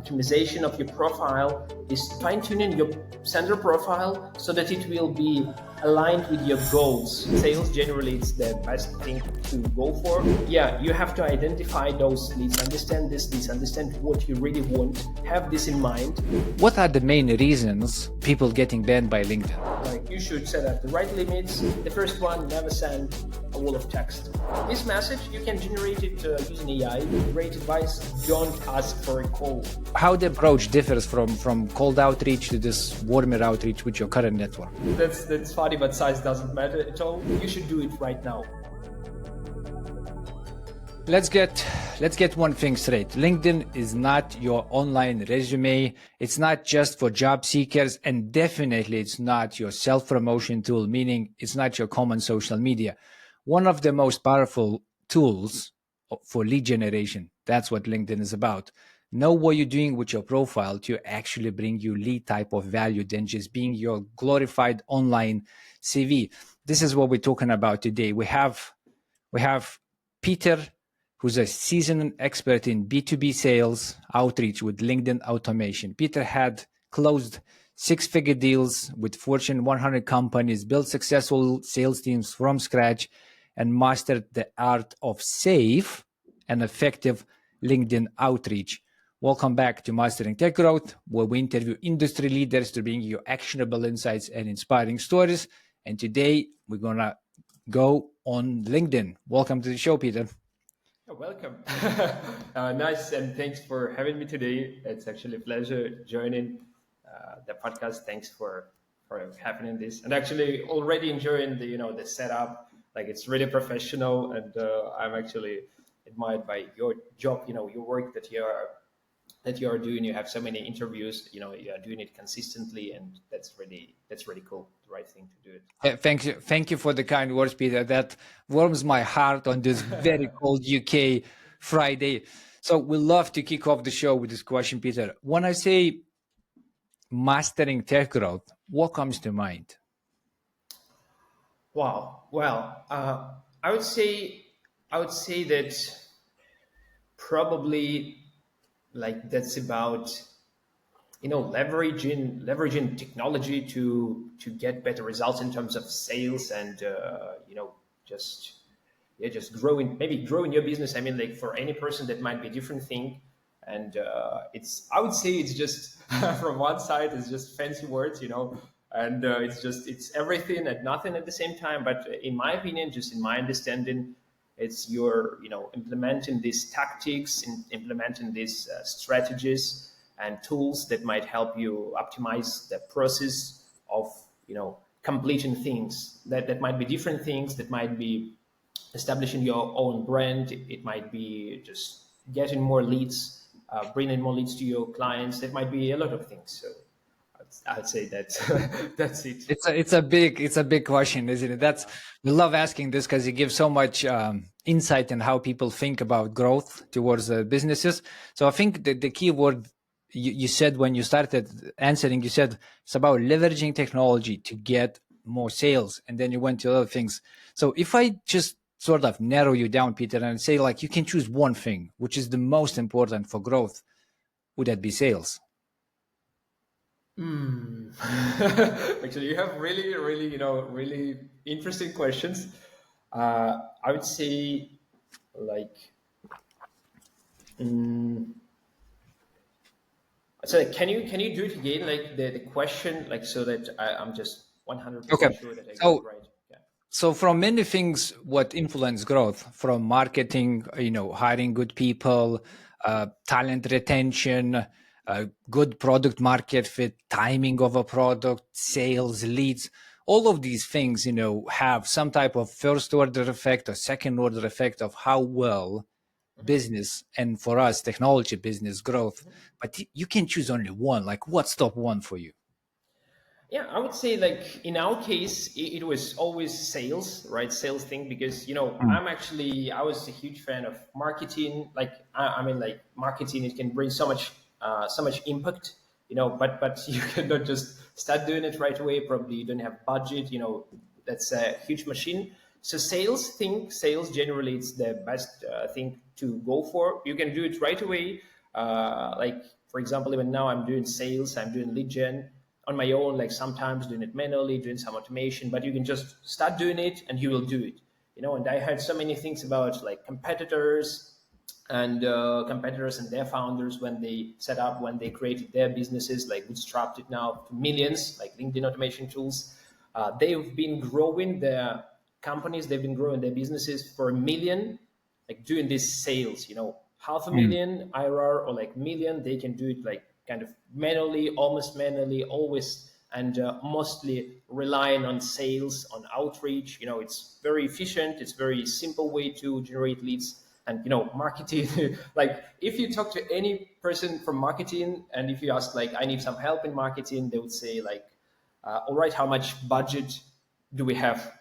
optimization of your profile is fine-tuning your sender profile so that it will be aligned with your goals. Sales generally it's the best thing to go for. Yeah, you have to identify those leads, understand this leads, understand what you really want, have this in mind. What are the main reasons people getting banned by LinkedIn? Like you should set up the right limits. The first one, never send a wall of text. This message, you can generate it using AI. Great advice, don't ask for a call. How the approach differs from cold outreach to this warmer outreach with your current network? That's funny, but size doesn't matter at all. You should do it right now. Let's get one thing straight. LinkedIn is not your online resume. It's not just for job seekers, and definitely it's not your self-promotion tool, meaning it's not your common social media. One of the most powerful tools for lead generation. That's what LinkedIn is about. Know what you're doing with your profile to actually bring you lead type of value than just being your glorified online CV. This is what we're talking about today. We have Peter, who's a seasoned expert in B2B sales outreach with LinkedIn automation. Peter had closed six-figure deals with Fortune 100 companies, built successful sales teams from scratch, and mastered the art of safe and effective LinkedIn outreach. Welcome back to Mastering Tech Growth, where we interview industry leaders to bring you actionable insights and inspiring stories. And today we're going to go on LinkedIn. Welcome to the show, Peter. Oh, welcome. Nice, and thanks for having me today. It's actually a pleasure joining the podcast. Thanks for having this, and actually already enjoying the setup. Like it's really professional, and I'm actually admired by your job. Your work that you are doing. You have so many interviews. You are doing it consistently, and that's really cool. The right thing to do it. Thank you for the kind words, Peter. That warms my heart on this very cold UK Friday. So we love to kick off the show with this question, Peter. When I say mastering tech growth, what comes to mind? Wow. Well, I would say that probably like that's about leveraging technology to get better results in terms of sales and just growing your business. I mean, like for any person that might be a different thing, and I would say it's just from one side it's just fancy words, and it's everything and nothing at the same time. But in my opinion, just in my understanding, it's your implementing these tactics, implementing these strategies and tools that might help you optimize the process of completing things. That might be different things. That might be establishing your own brand. It might be just getting more leads, bringing more leads to your clients. It might be a lot of things. So I'd say that's that's it. It's a big question, isn't it? We love asking this because it gives so much insight in how people think about growth towards businesses. So I think the key word you said when you started answering, you said it's about leveraging technology to get more sales, and then you went to other things. So if I just sort of narrow you down, Peter, and say like you can choose one thing which is the most important for growth, would that be sales? Actually, you have really, really interesting questions. I would say, like, so can you do it again, like the question, like so that I'm just 100% sure that I got it right. Yeah. So from many things, what influence growth, from marketing, hiring good people, talent retention, good product market fit, timing of a product, sales, leads, all of these things, have some type of first order effect or second order effect of how well business, and for us, technology business growth. But you can choose only one. Like, what's top one for you? Yeah, I would say like in our case, it was always sales, right? Sales thing, because, I was a huge fan of marketing. Like, I mean, like marketing, it can bring so much impact, but you cannot just start doing it right away. Probably you don't have budget, that's a huge machine. So sales generally it's the best thing to go for. You can do it right away. Like For example, even now I'm doing sales, I'm doing lead gen on my own, like sometimes doing it manually, doing some automation, but you can just start doing it and you will do it. And I heard so many things about like competitors and their founders when they set up, when they created their businesses, like bootstrapped it now to millions, like LinkedIn automation tools. They've been growing their companies, they've been growing their businesses for a million, like doing these sales, half a Mm. million IRR or like million, they can do it like kind of manually, almost manually, always, and mostly relying on sales, on outreach. It's very efficient. It's very simple way to generate leads. And marketing, like if you talk to any person from marketing and if you ask like, I need some help in marketing, they would say like, all right, how much budget do we have?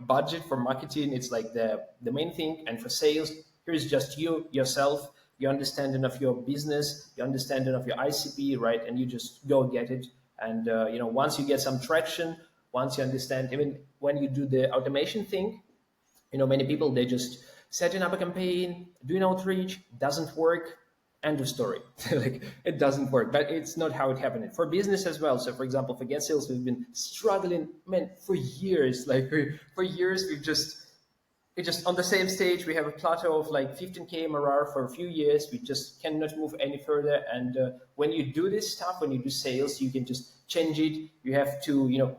Budget for marketing, it's like the main thing. And for sales, here's just yourself, your understanding of your business, your understanding of your ICP, right? And you just go get it. And once you get some traction, once you understand, even when you do the automation thing, many people, they just setting up a campaign, doing outreach, doesn't work, end of story. Like it doesn't work, but it's not how it happened for business as well. So for example, for Get Sales, we've been struggling, man, for years. Like for years, we just on the same stage. We have a plateau of like 15K MRR for a few years. We just cannot move any further. And when you do this stuff, when you do sales, you can just change it. You have to,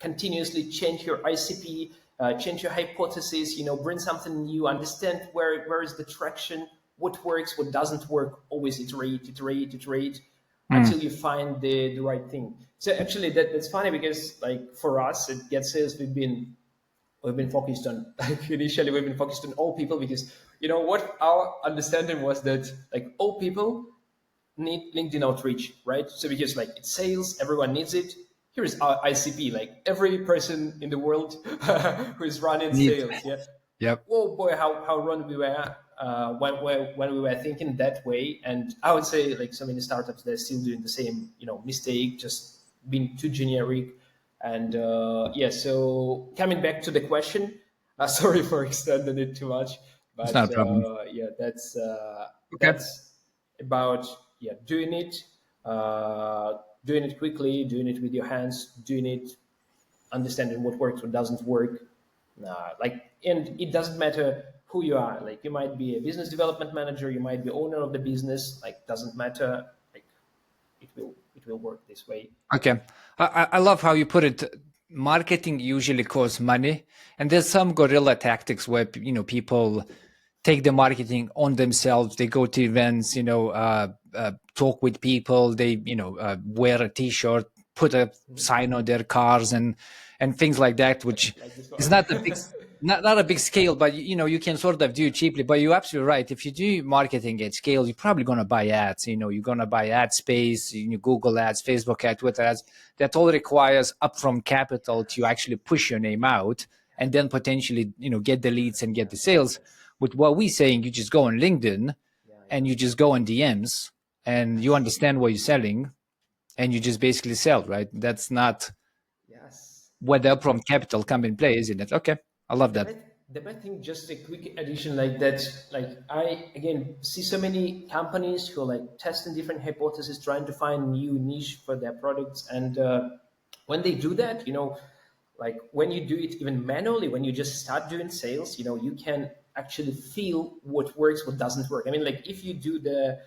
continuously change your ICP, change your hypothesis, bring something new, understand where is the traction, what works, what doesn't work, always iterate Mm. until you find the right thing. So actually that's funny because like for us at Get Sales, we've been focused on, like initially we've been focused on all people because what our understanding was that like all people need LinkedIn outreach, right? So because like it's sales, everyone needs it. Here is our ICP, like every person in the world who is running Neat. sales. Yeah. Yep. Oh boy, how wrong we were when we were thinking that way. And I would say like so many startups, they're still doing the same, mistake, just being too generic. And yeah, so coming back to the question, sorry for extending it too much, It's not but a problem. yeah, Okay. that's about yeah doing it quickly, doing it with your hands, doing it, understanding what works, what doesn't work. And it doesn't matter who you are. Like you might be a business development manager, you might be owner of the business. Like doesn't matter. Like it will work this way. Okay. I love how you put it. Marketing usually costs money, and there's some guerrilla tactics where people take the marketing on themselves. They go to events, talk with people. They wear a T-shirt, put a sign on their cars, and things like that, which Like this is one. not a big not a big scale, but you can sort of do it cheaply. But you're absolutely right. If you do marketing at scale, you're probably going to buy ads. You're going to buy ad space, Google ads, Facebook ads, Twitter ads. That all requires upfront capital to actually push your name out, and then potentially get the leads and get the sales. Yes. With what we're saying, you just go on LinkedIn Yeah, and yeah. you just go on DMs and you Yes. understand what you're selling and you just basically sell, right? That's not Yes. where the upfront capital come in play, isn't it? Okay, I love The that. best, the best thing, just a quick addition like that. Like I again see so many companies who are like testing different hypotheses, trying to find new niche for their products, and when they do that, like when you do it even manually, when you just start doing sales, you can actually feel what works, what doesn't work. I mean, like if you do the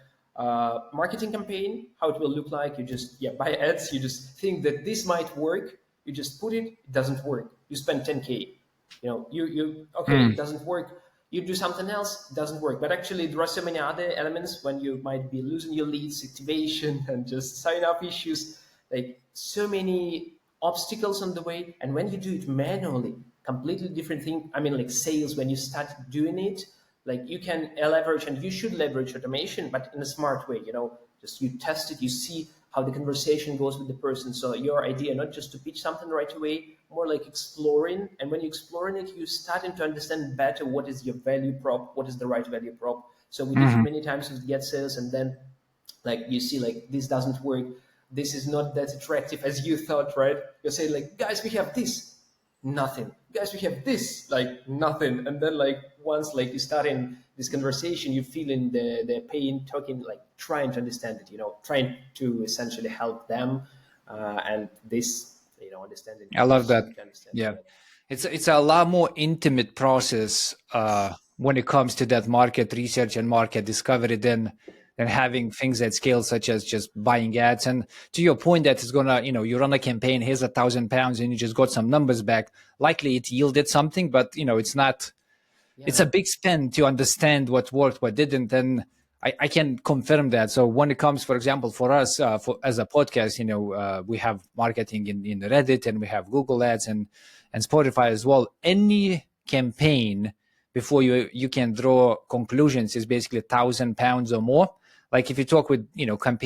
marketing campaign, how it will look like, you just buy ads, you just think that this might work, you just put it doesn't work, you spend 10K, you okay, it Mm. doesn't work, you do something else, it doesn't work. But actually there are so many other elements when you might be losing your leads, activation and just sign up issues, like so many obstacles on the way. And when you do it manually, completely different thing. I mean, like sales, when you start doing it, like you can leverage, and you should leverage automation, but in a smart way. Just you test it, you see how the conversation goes with the person. So your idea, not just to pitch something right away, more like exploring. And when you're exploring it, you're starting to understand better what is your value prop, what is the right value prop. So we did it Mhm. many times with Get Sales, and then like you see like this doesn't work, this is not that attractive as you thought, right? You say like, guys, we have this, nothing. guys, we have this, like nothing. And then like once like you start in this conversation, you feel in the pain, talking, like trying to understand it, trying to essentially help them, and this, understanding I love helps that. you to understand. Yeah, Yeah. it's a lot more intimate process when it comes to that market research and market discovery than having things at scale such as just buying ads. And to your point, that is gonna, you run a campaign, here's £1,000, and you just got some numbers back. Likely it yielded something, but it's not. It's Yeah. a big spend to understand what worked, what didn't, and I can confirm that. So when it comes, for example, for us, as a podcast, we have marketing in Reddit, and we have Google Ads and Spotify as well. Any campaign before you can draw conclusions is basically £1,000 or more. Like if you talk with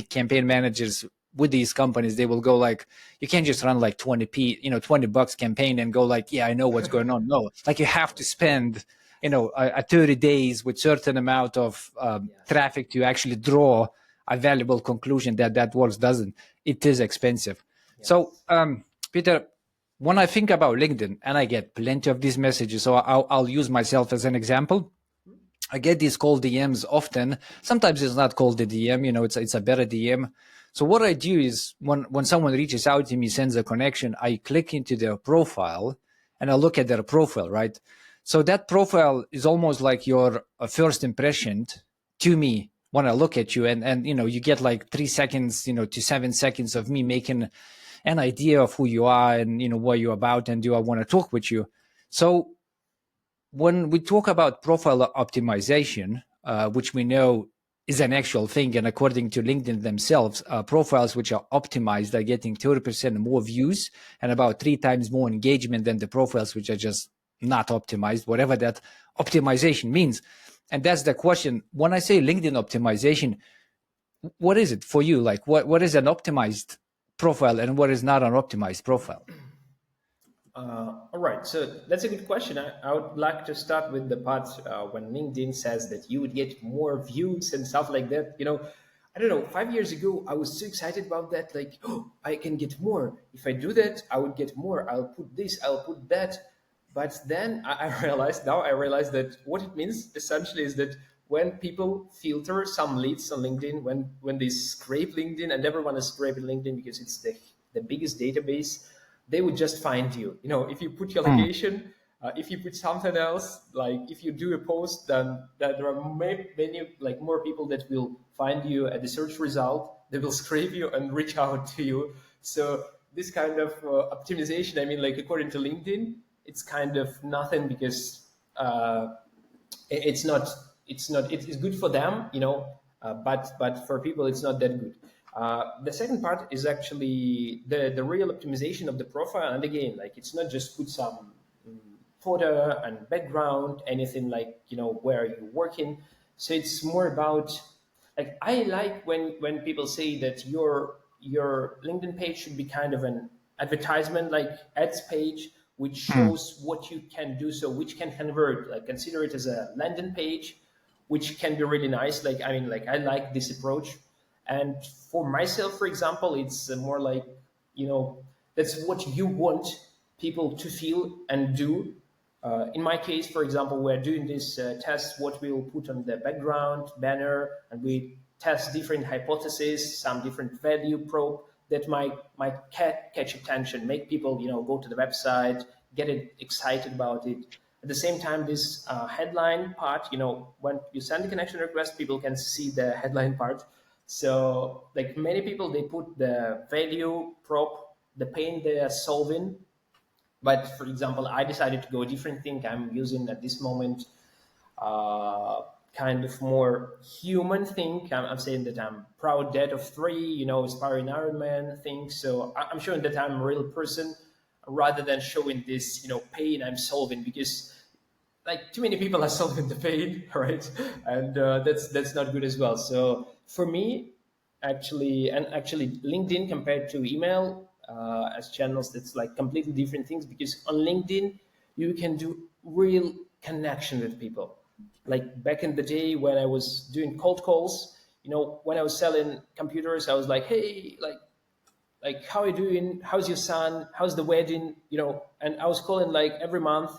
campaign managers with these companies, they will go like, you can't just run like 20 bucks campaign and go like, yeah, I know what's going on. No, like you have to spend a 30 days with certain amount of Yes. traffic to actually draw a valuable conclusion that works. Doesn't it? Is expensive. So Yes. Peter, when I think about LinkedIn, and I get plenty of these messages, so I'll use myself as an example. I get these cold DMs often. Sometimes it's not called a DM, it's a better DM. So what I do is when someone reaches out to me, sends a connection, I click into their profile and I look at their profile, right? So that profile is almost like your first impression to me when I look at you, and you get like 3 seconds, to 7 seconds of me making an idea of who you are and what you're about, and do I want to talk with you. So when we talk about profile optimization, which we know is an actual thing, and according to LinkedIn themselves, profiles which are optimized are getting 30% more views and about 3 times more engagement than the profiles which are just not optimized, whatever that optimization means. And that's the question. When I say LinkedIn optimization, what is it for you? Like, what is an optimized profile and what is not an optimized profile? All right, so that's a good question. I would like to start with the part when LinkedIn says that you would get more views and stuff like that. I don't know, 5 years ago, I was so excited about that. Like, oh, I can get more. If I do that, I would get more. I'll put this, I'll put that. But then I realized that what it means essentially is that when people filter some leads on LinkedIn, when they scrape LinkedIn, and everyone is scraping LinkedIn because it's the biggest database, they would just find you. If you put your Hmm. location, if you put something else, like if you do a post, then there are many, like more people that will find you at the search result. They will scrape you and reach out to you. So this kind of optimization, I mean, like according to LinkedIn, it's kind of nothing because it's not it's good for them, but for people it's not that good. The second part is actually the real optimization of the profile, and again, like it's not just put some photo and background, anything like where you're working. So it's more about, like, I like when people say that your LinkedIn page should be kind of an advertisement, like ads page, which Hmm. shows what you can do, so which can convert, like consider it as a landing page, which can be really nice. Like, I mean, like, I like this approach. And for myself, for example, it's more like, that's what you want people to feel and do. In my case, for example, we're doing this test, what we will put on the background banner, and we test different hypotheses, some different value probe that might catch attention, make people go to the website, get excited about it. At the same time, this headline part, when you send a connection request, people can see the headline part. So, like, many people, they put the value prop, the pain they are solving. But for example, I decided to go a different thing. I'm using at this moment kind of more human thing. I'm saying that I'm proud dad of three, aspiring Ironman thing. So I'm showing that I'm a real person rather than showing this, pain I'm solving, because like too many people are solving the pain, right? And that's not good as well. So for me, actually LinkedIn compared to email as channels, that's like completely different things, because on LinkedIn you can do real connection with people. Like back in the day when I was doing cold calls, when I was selling computers, I was like, hey, like, like, how are you doing? How's your son? How's the wedding? And I was calling like every month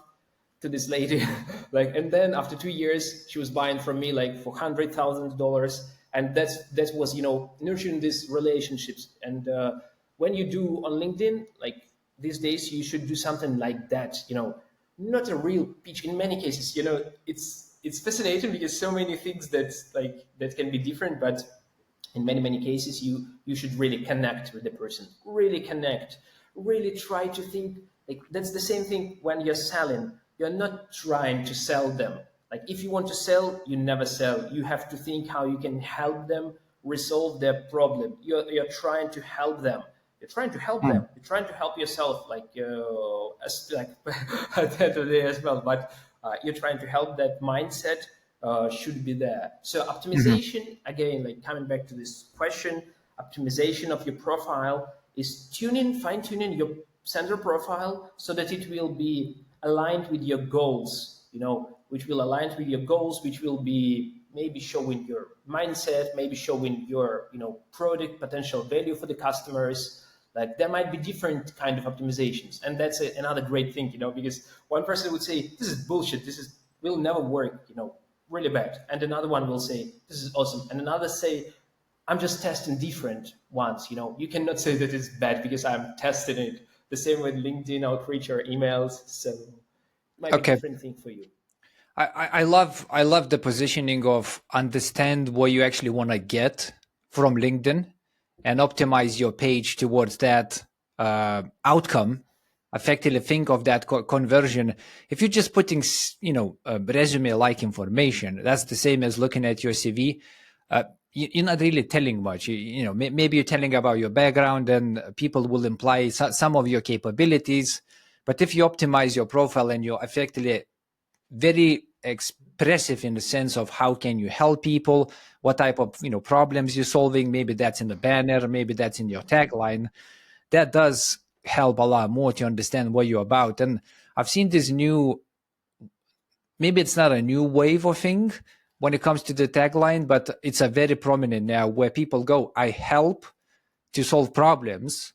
to this lady, like, and then after 2 years, she was buying from me like for $100,000, and that was nurturing these relationships. And when you do on LinkedIn, like these days, you should do something like that. Not a real pitch. In many cases, it's fascinating because so many things that can be different, but in many cases you should really connect with the person, really connect, really try to think. Like, that's the same thing when you're selling. You're not trying to sell them. Like, if you want to sell, you never sell. You have to think how you can help them resolve their problem. You're trying to help them. You're trying to help them. You're trying to help yourself, like at the end of the day as well. But you're trying to help. That mindset should be there. So optimization, again, like coming back to this question, optimization of your profile is fine tuning your sender profile so that it will be aligned with your goals. Which will align with your goals, which will be maybe showing your mindset, maybe showing your product potential value for the customers. Like, there might be different kind of optimizations, and that's another great thing, because one person would say this is bullshit, will never work, really bad, and another one will say this is awesome, and another say I'm just testing different ones. You cannot say that it's bad because I'm testing it. The same with LinkedIn outreach or emails, so it might be Okay. different thing for you. I love the positioning of understand what you actually want to get from LinkedIn and optimize your page towards that outcome. Effectively think of that conversion. If you're just putting, resume like information, that's the same as looking at your CV. You're not really telling much. Maybe you're telling about your background, and people will imply some of your capabilities. But if you optimize your profile and you're effectively very expressive in the sense of how can you help people, what type of problems you're solving, maybe that's in the banner, maybe that's in your tagline, that does help a lot more to understand what you're about. And I've seen this new, maybe it's not a new wave of thing when it comes to the tagline, but it's a very prominent now where people go, I help to solve problems,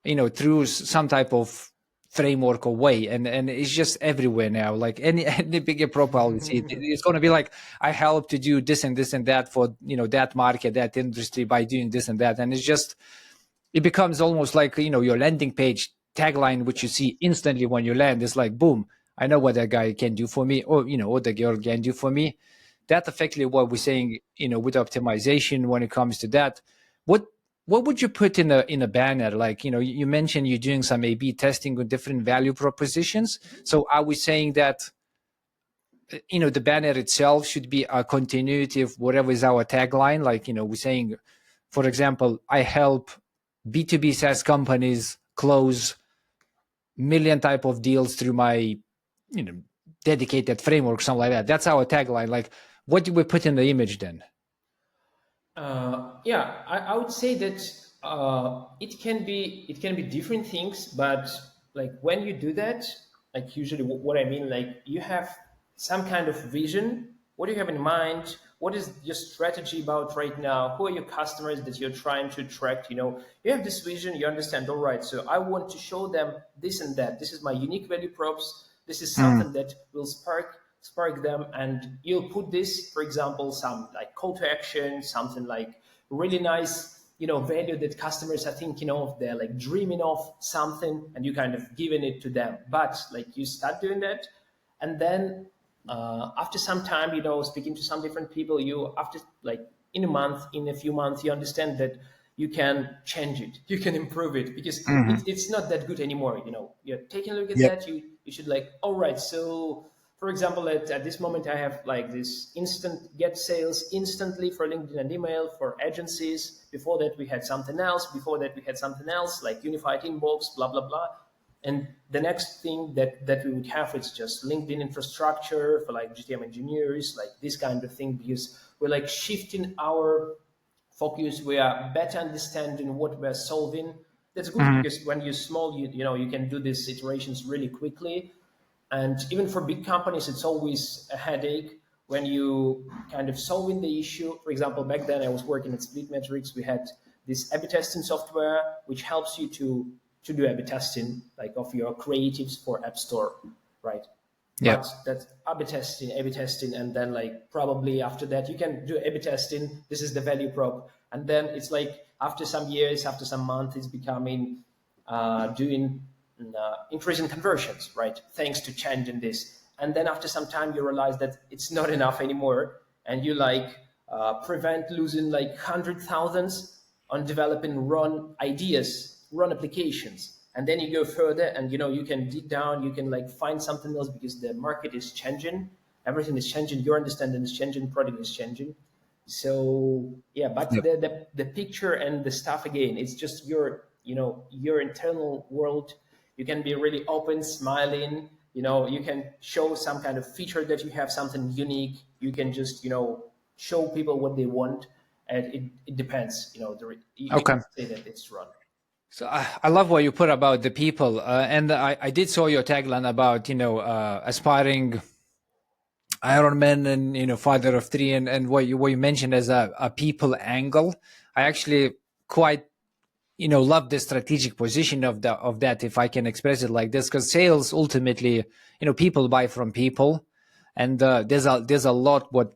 through some type of framework or way, and it's just everywhere now. Like any bigger profile you see, it's going to be like, I help to do this and this and that for that market, that industry, by doing this and that. And it becomes almost like your landing page tagline, which you see instantly when you land. It's like, boom, I know what that guy can do for me, or what the girl can do for me. That's effectively what we're saying, with optimization when it comes to that. What would you put in a banner? Like, you mentioned you're doing some A/B testing with different value propositions. So are we saying that the banner itself should be a continuity of whatever is our tagline? Like, we're saying, for example, I help B2B SaaS companies close million type of deals through my dedicated framework, something like that. That's our tagline. Like, what do we put in the image then? Yeah, I would say that it can be different things, but like when you do that, like usually what I mean, like you have some kind of vision. What do you have in mind? What is your strategy about right now? Who are your customers that you're trying to attract? You have this vision. You understand. All right, so I want to show them this and that. This is my unique value props. This is something that will spark them, and you'll put this, for example, some like call to action, something like really nice value that customers are thinking of, they're like dreaming of something, and you kind of giving it to them. But like you start doing that, and then after some time, speaking to some different people, you after like in a few months, you understand that you can change it, you can improve it, because it's not that good anymore. You're taking a look at that, you should like, all right, so for example, at this moment, I have like this instant get sales instantly for LinkedIn and email for agencies. Before that, we had something else. Before that, we had something else like unified inbox, blah, blah, blah. And the next thing that we would have is just LinkedIn infrastructure for like GTM engineers, like this kind of thing, because we're like shifting our focus. We are better understanding what we're solving. That's good because when you're small, you can do these iterations really quickly. And even for big companies, it's always a headache when you kind of solving the issue. For example, back then I was working at Split Metrics. We had this A/B testing software, which helps you to do A/B testing, like of your creatives for App Store, right? Yep. But that's A/B testing, and then like probably after that you can do A/B testing. This is the value prop, and then it's like after some years, after some months, it's becoming doing increasing conversions, right? Thanks to changing this, and then after some time you realize that it's not enough anymore, and you like prevent losing like hundred thousands on developing run ideas, run applications. And then you go further and you can dig down, you can like find something else because the market is changing, everything is changing, your understanding is changing, product is changing. So yeah, but Yep. the picture and the stuff again, it's just your internal world. You can be really open, smiling, you can show some kind of feature that you have, something unique. You can just show people what they want, and it depends. You Okay. can say that it's run. So I love what you put about the people, and I did saw your tagline about aspiring Iron Man and father of three, and what you mentioned as a people angle. I actually quite love the strategic position of that, if I can express it like this, because sales ultimately, people buy from people, and there's a lot what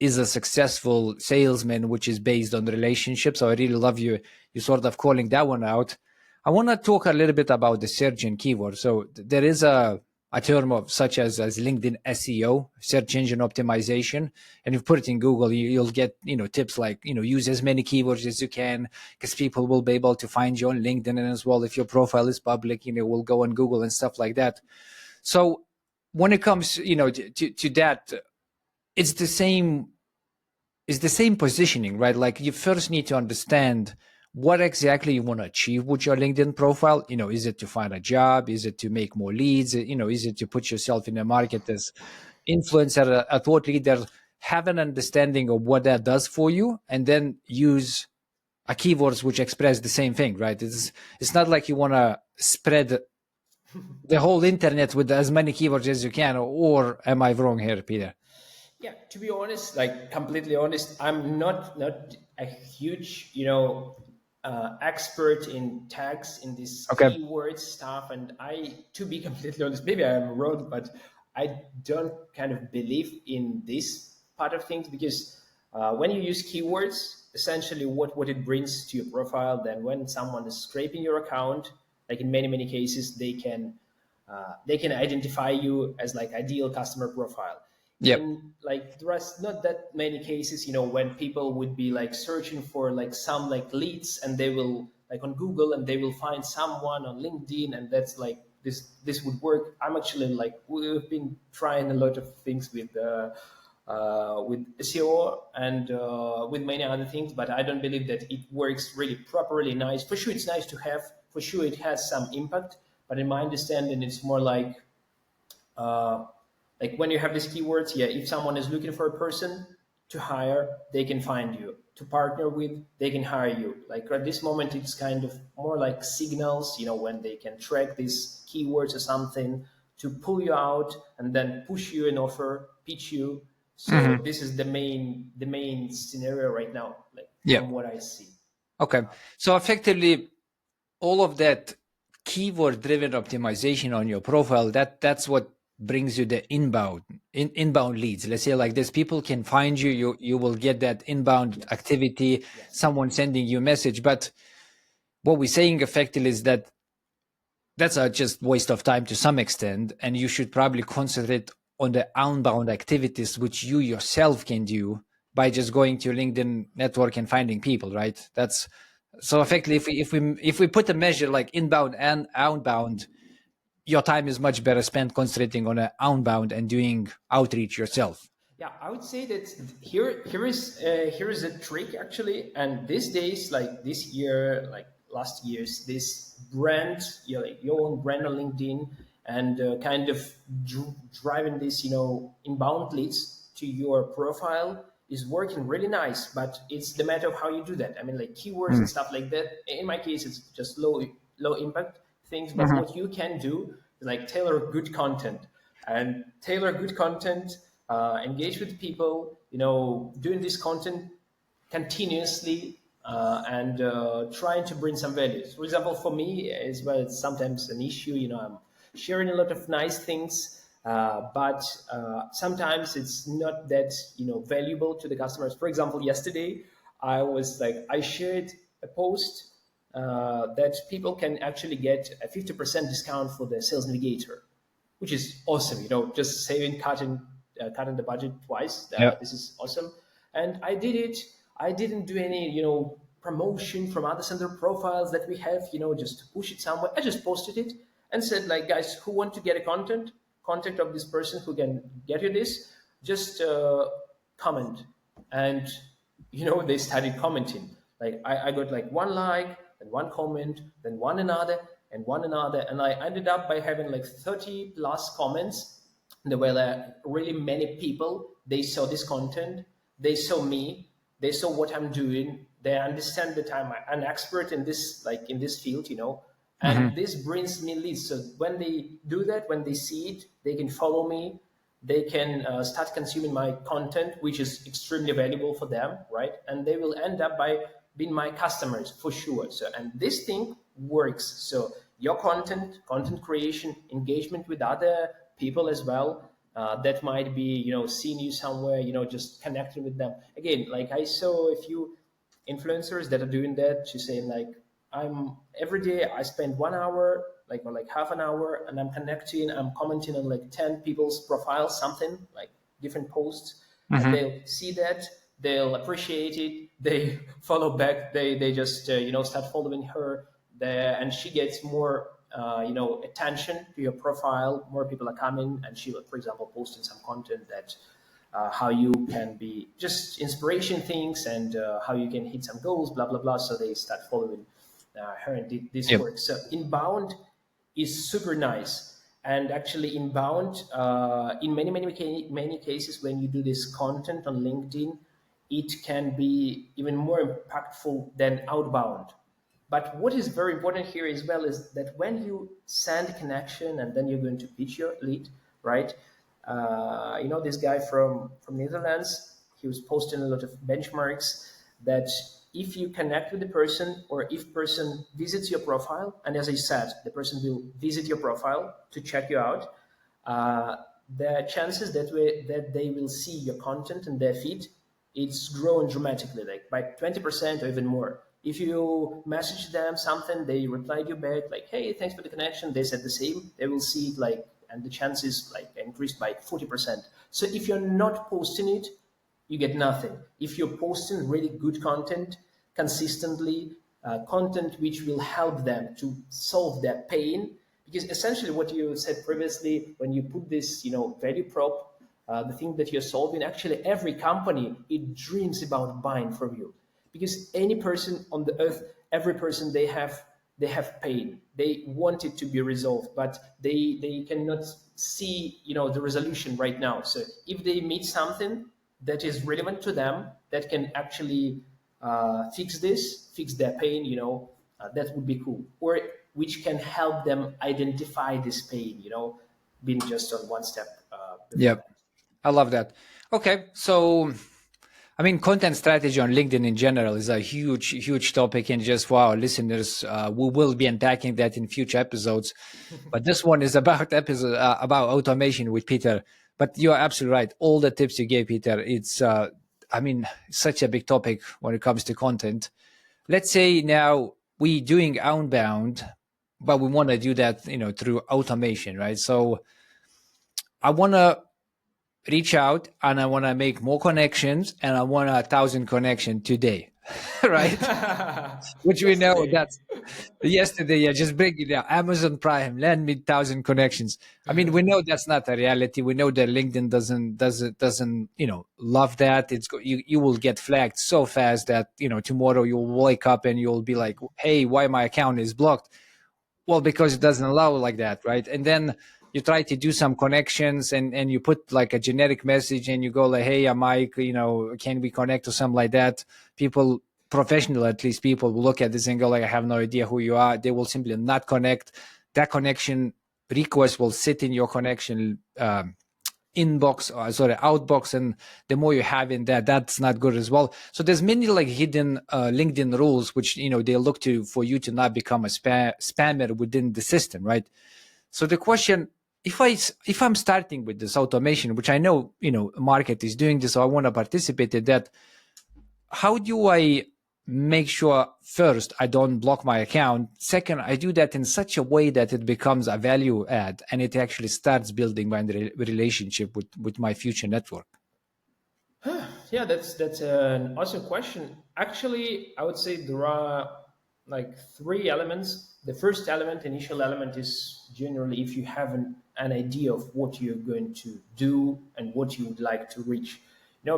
is a successful salesman, which is based on relationships. So I really love you sort of calling that one out. I want to talk a little bit about the search and keyword. So there is a term of such as LinkedIn SEO, search engine optimization, and if you put it in Google, you'll get tips like use as many keywords as you can, because people will be able to find you on LinkedIn, and as well if your profile is public, will go on Google and stuff like that. So when it comes to that, it's the same positioning, right? Like you first need to understand what exactly you want to achieve with your LinkedIn profile. Is it to find a job? Is it to make more leads? Is it to put yourself in a market as influencer, a thought leader? Have an understanding of what that does for you, and then use a keywords which express the same thing, right? It's not like you want to spread the whole internet with as many keywords as you can, or am I wrong here, Peter? Yeah, to be honest, like completely honest, I'm not a huge, expert in tags in this Okay. keyword stuff. And to be completely honest, maybe I'm wrong, but I don't kind of believe in this part of things, because when you use keywords, essentially what it brings to your profile, then when someone is scraping your account, like in many cases, they can identify you as like ideal customer profile. Yep. In like there are not that many cases, when people would be like searching for like some like leads, and they will like on Google, and they will find someone on LinkedIn, and that's like this would work. I'm actually like, we've been trying a lot of things with SEO and with many other things, but I don't believe that it works really properly nice. For sure, it's nice to have. For sure, it has some impact, but in my understanding, it's more uh, like when you have these keywords, yeah, if someone is looking for a person to hire, they can find you. To partner with, they can hire you. Like at this moment, it's kind of more like signals, when they can track these keywords or something to pull you out and then push you an offer, pitch you. So Hmm. this is the main scenario right now, like from Yep. what I see. Okay. So effectively, all of that keyword driven optimization on your profile, that's what brings you the inbound leads. Let's say like this, people can find you, you will get that inbound Yes. activity, Yes. someone sending you a message. But what we're saying effectively is that that's a just waste of time to some extent, and you should probably concentrate on the outbound activities which you yourself can do by just going to LinkedIn network and finding people, right? That's so effectively, if we put a measure like inbound and outbound, your time is much better spent concentrating on a outbound and doing outreach yourself. Yeah, I would say that here is a trick actually, and these days, like this year, like last year's, this brand, like your own brand on LinkedIn, and kind of driving this, inbound leads to your profile is working really nice. But it's the matter of how you do that. I mean, like keywords and stuff like that. In my case, it's just low impact things. But Mhm. what you can do is like tailor good content and tailor good content, engage with people, doing this content continuously, and trying to bring some values. For example, for me as well, it's sometimes an issue. I'm sharing a lot of nice things, but sometimes it's not that valuable to the customers. For example, yesterday I shared a post that people can actually get a 50% discount for the sales navigator, which is awesome. Just cutting the budget twice. Yeah. This is awesome, and I did it. I didn't do any promotion from other sender profiles that we have. Just to push it somewhere. I just posted it and said, like, guys, who want to get a contact of this person who can get you this, just comment. And they started commenting. Like I got like one like, then one comment, then one another, and I ended up by having like 30 plus comments. There were really many people. They saw this content, they saw me, they saw what I'm doing, they understand that I'm an expert in this, like in this field, and this brings me leads. So when they do that, when they see it, they can follow me, they can start consuming my content, which is extremely valuable for them, right? And they will end up by being my customers for sure. So, and this thing works. So your content creation, engagement with other people as well, that might be, seeing you somewhere, just connecting with them. Again, like I saw a few influencers that are doing that. She's saying like, every day I spend 1 hour, or like half an hour, and I'm commenting on like 10 people's profiles, something like different posts, and they'll see that, they'll appreciate it, they follow back, they just start following her there, and she gets more attention to your profile. More people are coming, and she will, for example, posting some content that how you can be just inspiration things, and how you can hit some goals, blah blah blah. So they start following her, and this works. So inbound is super nice, and actually inbound in many cases, when you do this content on LinkedIn, it can be even more impactful than outbound. But what is very important here as well is that when you send a connection and then you're going to pitch your lead, right? This guy from Netherlands, he was posting a lot of benchmarks that if you connect with the person, or if person visits your profile, and as I said, the person will visit your profile to check you out, the chances that they will see your content in their feed, it's grown dramatically, like by 20% or even more. If you message them something, they replied you back like, hey, thanks for the connection. They said the same. They will see it, like, and the chances like increased by 40%. So if you're not posting it, you get nothing. If you're posting really good content consistently, content which will help them to solve their pain, because essentially what you said previously, when you put this, value prop, the thing that you're solving, actually every company, it dreams about buying from you. Because any person on the earth, every person, they have pain. They want it to be resolved, but they cannot see, the resolution right now. So if they meet something that is relevant to them, that can actually fix their pain, that would be cool. Or which can help them identify this pain, being just on one step. Yep. I love that. Okay. So, I mean, content strategy on LinkedIn in general is a huge topic, and just for our listeners, we will be unpacking that in future episodes. But this one is about automation with Peter. But you are absolutely right. All the tips you gave, Peter, it's, such a big topic when it comes to content. Let's say now we're doing outbound, but we want to do that, through automation, right? So I want to reach out and I want to make more connections, and I want 1,000 connections today, right? Which we know that's yesterday. Yeah, just bring it down. Amazon Prime, lend me 1,000 connections. I mean, we know that's not a reality. We know that LinkedIn doesn't love that. You will get flagged so fast that tomorrow you'll wake up and you'll be like, hey, why my account is blocked? Well, because it doesn't allow like that, right? And then you try to do some connections, and you put like a generic message, and you go like, hey, I'm Mike, can we connect or something like that? People, professional at least, people will look at this and go like, I have no idea who you are. They will simply not connect. That connection request will sit in your connection outbox, and the more you have in there, that's not good as well. So there's many like hidden LinkedIn rules, which they look to for you to not become a spammer within the system, right? So the question, if I'm starting with this automation, which I know market is doing this, so I want to participate in that. How do I make sure, first, I don't block my account? Second, I do that in such a way that it becomes a value add and it actually starts building my relationship with my future network? Yeah, that's an awesome question. Actually, I would say there are like three elements. The first element, initial element, is generally if you have an idea of what you're going to do and what you would like to reach.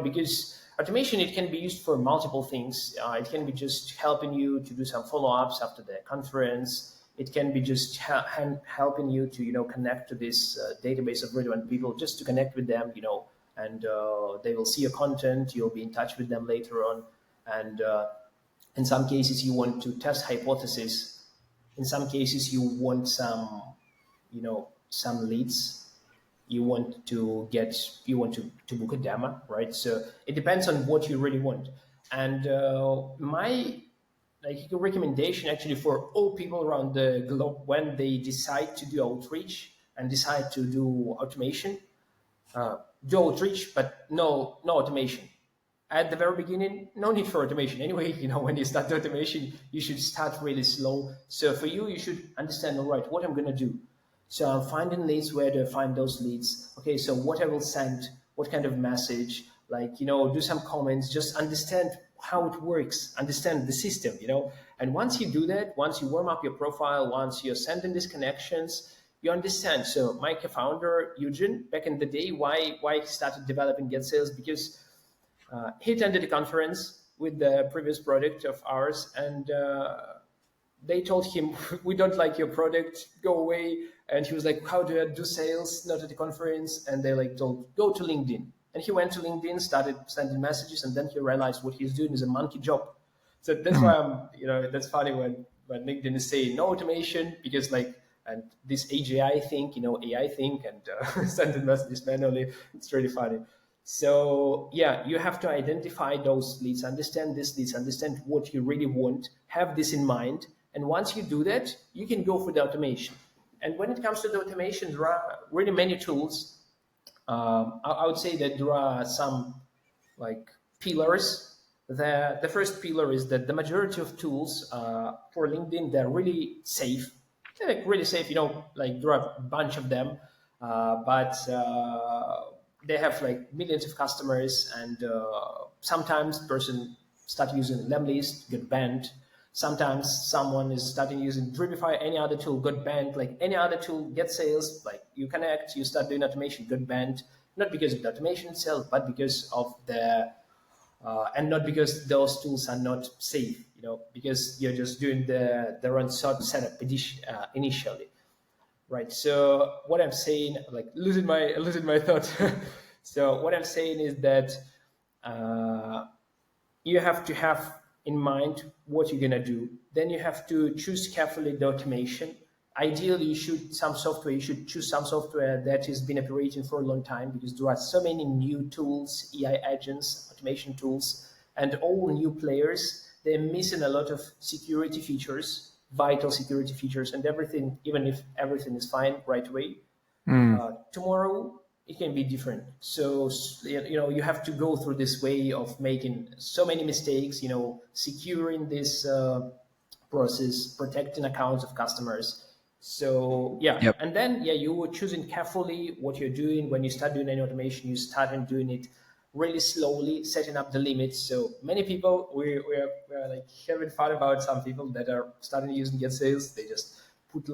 Because automation, it can be used for multiple things. It can be just helping you to do some follow-ups after the conference. It can be just helping you to connect to this database of relevant people, just to connect with them, and they will see your content. You'll be in touch with them later on, and in some cases you want to test hypotheses. In some cases you want some leads. You want to book a demo, right? So it depends on what you really want. And my recommendation actually for all people around the globe, when they decide to do outreach and decide to do automation, do outreach, but no automation. At the very beginning, no need for automation. Anyway, when you start automation, you should start really slow. So for you should understand, all right, what I'm going to do. So I'm finding leads, where to find those leads. Okay, so what I will send, what kind of message, do some comments, just understand how it works, understand the system, And once you do that, once you warm up your profile, once you're sending these connections, you understand. So my co-founder, Eugene, back in the day, why he started developing Get Sales, because he attended a conference with the previous product of ours, and they told him, we don't like your product, go away. And he was like, how do I do sales, not at the conference? And they told, go to LinkedIn. And he went to LinkedIn, started sending messages, and then he realized what he's doing is a monkey job. So that's why that's funny when LinkedIn is saying no automation, because and this AGI thing, AI thing, and sending messages manually, it's really funny. So yeah, you have to identify those leads, understand these leads, understand what you really want, have this in mind. And once you do that, you can go for the automation. And when it comes to the automation, there are really many tools. I would say that there are some pillars. The first pillar is that the majority of tools for LinkedIn, they're really safe. They're really safe, there are a bunch of them, but they have millions of customers, and sometimes person start using Lemlist, get banned. Sometimes someone is starting using Dribify, any other tool, got banned. Any other tool, Get Sales, you connect, you start doing automation, got banned. Not because of the automation itself, but because of and not because those tools are not safe, because you're just doing the wrong setup initially. Right. So what I'm saying, losing my thought. So what I'm saying is that you have to have in mind what you're gonna do. Then you have to choose carefully the automation. Ideally, you should choose some software that has been operating for a long time, because there are so many new tools, AI agents, automation tools, and all new players. They're missing a lot of security features, vital security features, and everything. Even if everything is fine right away, tomorrow it can be different. So you have to go through this way of making so many mistakes, securing this process, protecting accounts of customers. So yeah, Yep. and then you were choosing carefully what you're doing. When you start doing any automation, you start doing it really slowly, setting up the limits. So many people, we're having fun about some people that are starting using Get Sales. They just put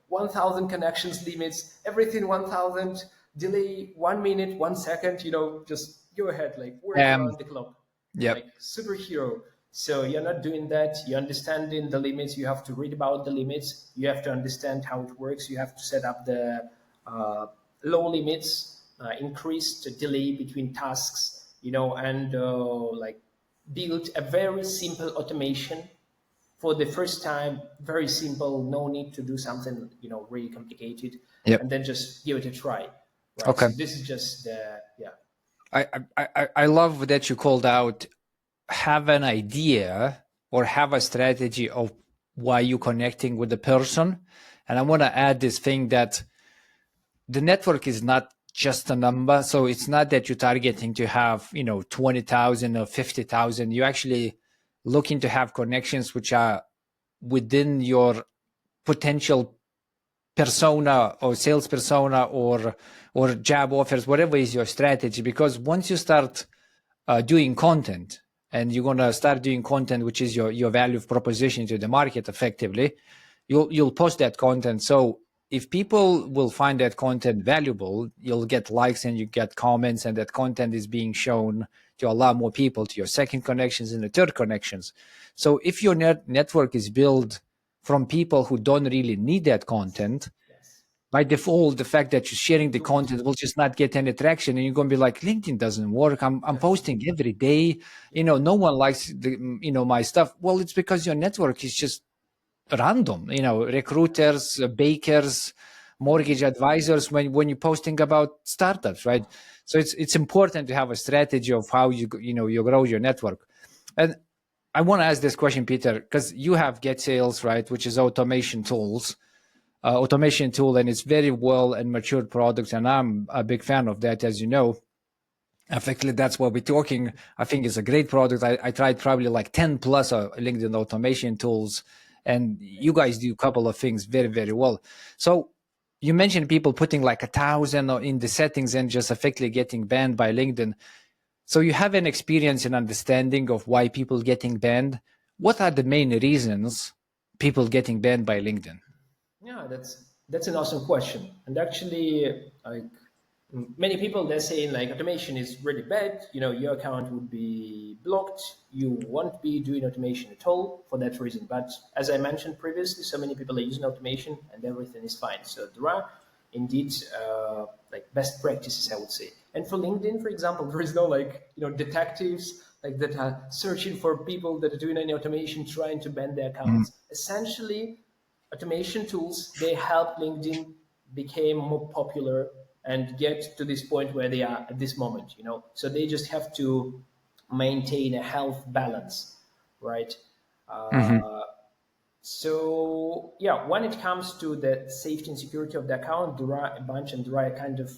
1,000 connections limits, everything 1,000, delay 1 minute, 1 second. Just go ahead, work around the clock, Yep. superhero. So you're not doing that. You're understanding the limits. You have to read about the limits. You have to understand how it works. You have to set up the low limits, increased delay between tasks, and build a very simple automation for the first time. Very simple. No need to do something, really complicated. Yep. And then just give it a try. right? Okay. So this is just yeah. I love that you called out have an idea or have a strategy of why you're connecting with the person. And I want to add this thing that the network is not just a number. So it's not that you're targeting to have, 20,000 or 50,000. You're actually looking to have connections which are within your potential persona or sales persona or job offers, whatever is your strategy. Because once you start doing content and you're going to start doing content, which is your value proposition to the market effectively, you'll post that content. So if people will find that content valuable, you'll get likes and you get comments, and that content is being shown to a lot more people, to your second connections and the third connections. So if your network is built from people who don't really need that content, Yes. by default, the fact that you're sharing the content will just not get any traction, and you're going to be like, LinkedIn doesn't work. I'm posting every day. No one likes my stuff. Well, it's because your network is just random. Recruiters, bakers, mortgage advisors. When you're posting about startups, right? So it's important to have a strategy of how you grow your network. And I want to ask this question, Peter, because you have Get Sales, right, which is automation tool, and it's very well and matured product, and I'm a big fan of that, as you know. Effectively, that's what we're talking. I think it's a great product. I tried probably like 10 plus LinkedIn automation tools, and you guys do a couple of things very, very well. So you mentioned people putting like 1,000 in the settings and just effectively getting banned by LinkedIn. So you have an experience and understanding of why people getting banned. What are the main reasons people getting banned by LinkedIn? Yeah, that's an awesome question. And actually, like many people, they're saying like automation is really bad. Your account would be blocked. You won't be doing automation at all for that reason. But as I mentioned previously, so many people are using automation and everything is fine. So there are indeed like best practices, I would say. And for LinkedIn, for example, there is no detectives like that are searching for people that are doing any automation, trying to ban their accounts. Essentially, automation tools, they help LinkedIn became more popular and get to this point where they are at this moment. So they just have to maintain a health balance, right? Mm-hmm. So yeah, when it comes to the safety and security of the account, there are a bunch, and there are a kind of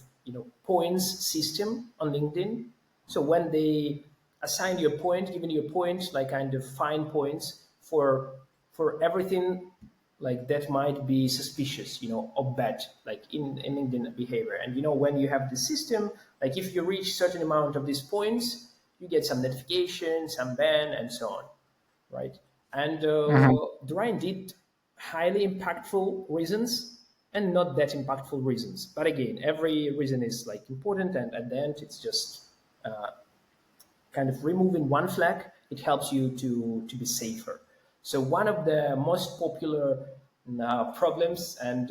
points system on LinkedIn. So when they assign you a point, giving you a point, like kind of fine points for everything like that might be suspicious, or bad, like in LinkedIn behavior. And when you have the system, like if you reach certain amount of these points, you get some notification, some ban, and so on, right? And Mm-hmm. there are indeed highly impactful reasons and not that impactful reasons. But again, every reason is like important, and at the end, it's just kind of removing one flag. It helps you to be safer. So one of the most popular problems and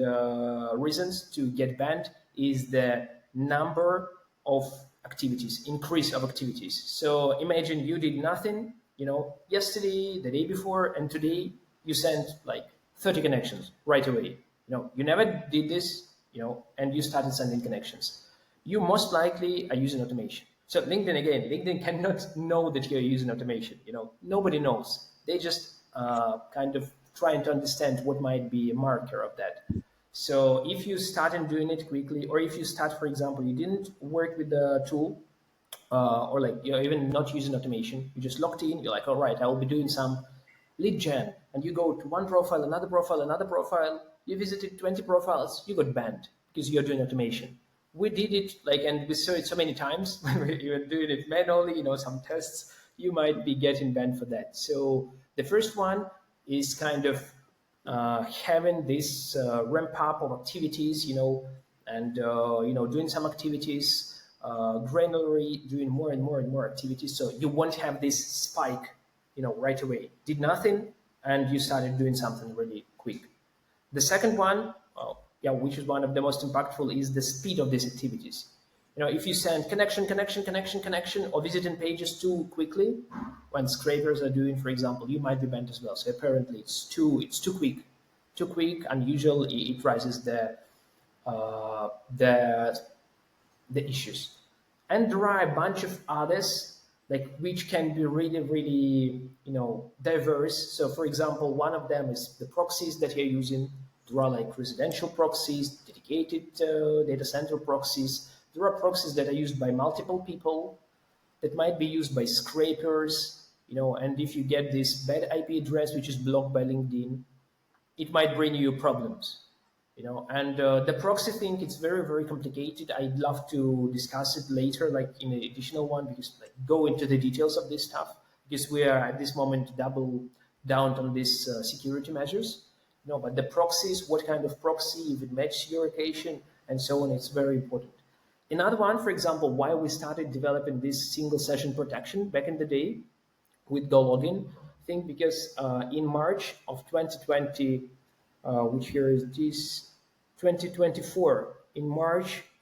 reasons to get banned is the number of activities, increase of activities. So imagine you did nothing, yesterday, the day before, and today you sent like 30 connections right away. You never did this, and you started sending connections. You most likely are using automation. So LinkedIn cannot know that you're using automation. Nobody knows. They just kind of trying to understand what might be a marker of that. So if you start and doing it quickly, or if you start, for example, you didn't work with the tool, or like you're even not using automation, you just logged in, you're like, all right, I will be doing some lead gen, and you go to one profile, another profile, you visited 20 profiles, you got banned because you're doing automation. We did it like, and we saw it so many times when we were doing it manually, some tests, you might be getting banned for that. So the first one is kind of having this ramp up of activities, and doing some activities, granularly doing more and more and more activities, so you won't have this spike, right away. Did nothing, and you started doing something really quick. The second one, which is one of the most impactful, is the speed of these activities. If you send connection, or visiting pages too quickly, when scrapers are doing, for example, you might be banned as well. So apparently, it's too quick, unusual. It raises the the issues. And there are a bunch of others like which can be really, really, diverse. So for example, one of them is the proxies that you're using. There are like residential proxies, dedicated data center proxies. There are proxies that are used by multiple people, that might be used by scrapers, and if you get this bad IP address which is blocked by LinkedIn, it might bring you problems. And the proxy thing, it's very, very complicated. I'd love to discuss it later, like in an additional one, because like go into the details of this stuff, because we are at this moment double down on these security measures. But the proxies, what kind of proxy, if it matches your location, and so on, it's very important. Another one, for example, why we started developing this single session protection back in the day with Go Login thing, because in March of 2020, which here is this 2024, in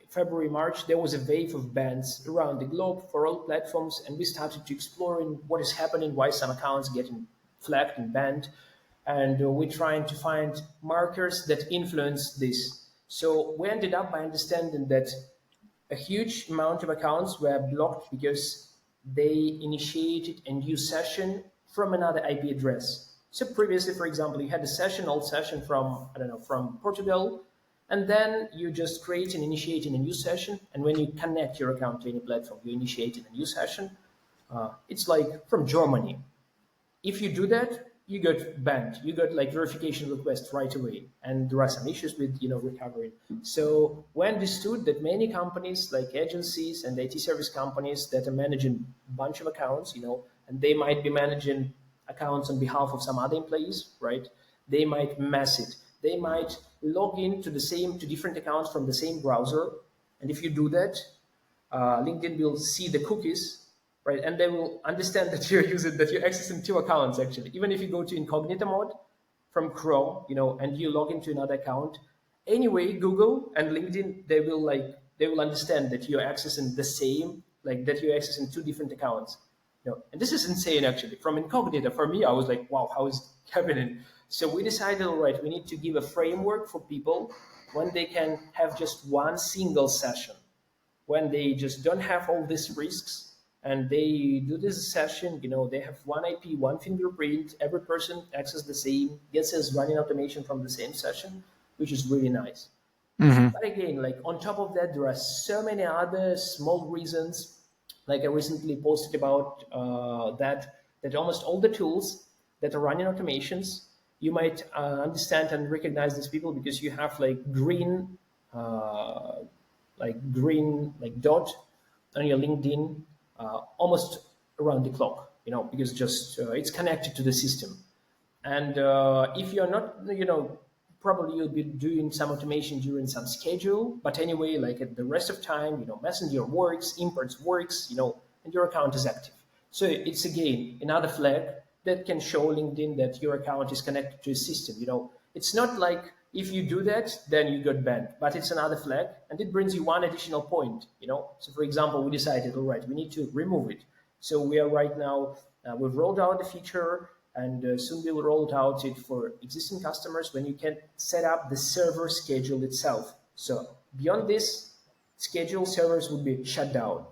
February, March, there was a wave of bans around the globe for all platforms, and we started to explore what is happening, why some accounts getting flagged and banned, and we're trying to find markers that influence this. So we ended up by understanding that a huge amount of accounts were blocked because they initiated a new session from another IP address. So previously, for example, you had a session, old session from, I don't know, from Portugal, and then you just create and initiating a new session. And when you connect your account to any platform, you initiate a new session. It's like from Germany. If you do that, you got banned. You got like verification request right away, and there are some issues with recovery. So we understood that many companies like agencies and IT service companies that are managing a bunch of accounts, and they might be managing accounts on behalf of some other employees, right? They might mess it. They might log in to different accounts from the same browser, and if you do that, LinkedIn will see the cookies, right? And they will understand that you're accessing two accounts actually. Even if you go to incognito mode from Chrome, and you log into another account, anyway, Google and LinkedIn, they will understand that you're accessing the same, like that you're accessing two different accounts. And this is insane actually. From incognito, for me, I was like, wow, how is it happening? So we decided, all right, we need to give a framework for people when they can have just one single session, when they just don't have all these risks, and they do this session, they have one IP, one fingerprint, every person access the same, gets his running automation from the same session, which is really nice. But again, like on top of that, there are so many other small reasons. Like I recently posted about that almost all the tools that are running automations, you might understand and recognize these people because you have like green dot on your LinkedIn almost around the clock, because just it's connected to the system. And if you're not, probably you'll be doing some automation during some schedule. But anyway, like at the rest of time, Messenger works, imports works, and your account is active. So it's again another flag that can show LinkedIn that your account is connected to a system. It's not like if you do that, then you got banned, but it's another flag, and it brings you one additional point. So for example, we decided, all right, we need to remove it. So we are right now, we've rolled out the feature, and soon we'll roll out it for existing customers when you can set up the server schedule itself. So beyond this, schedule servers would be shut down.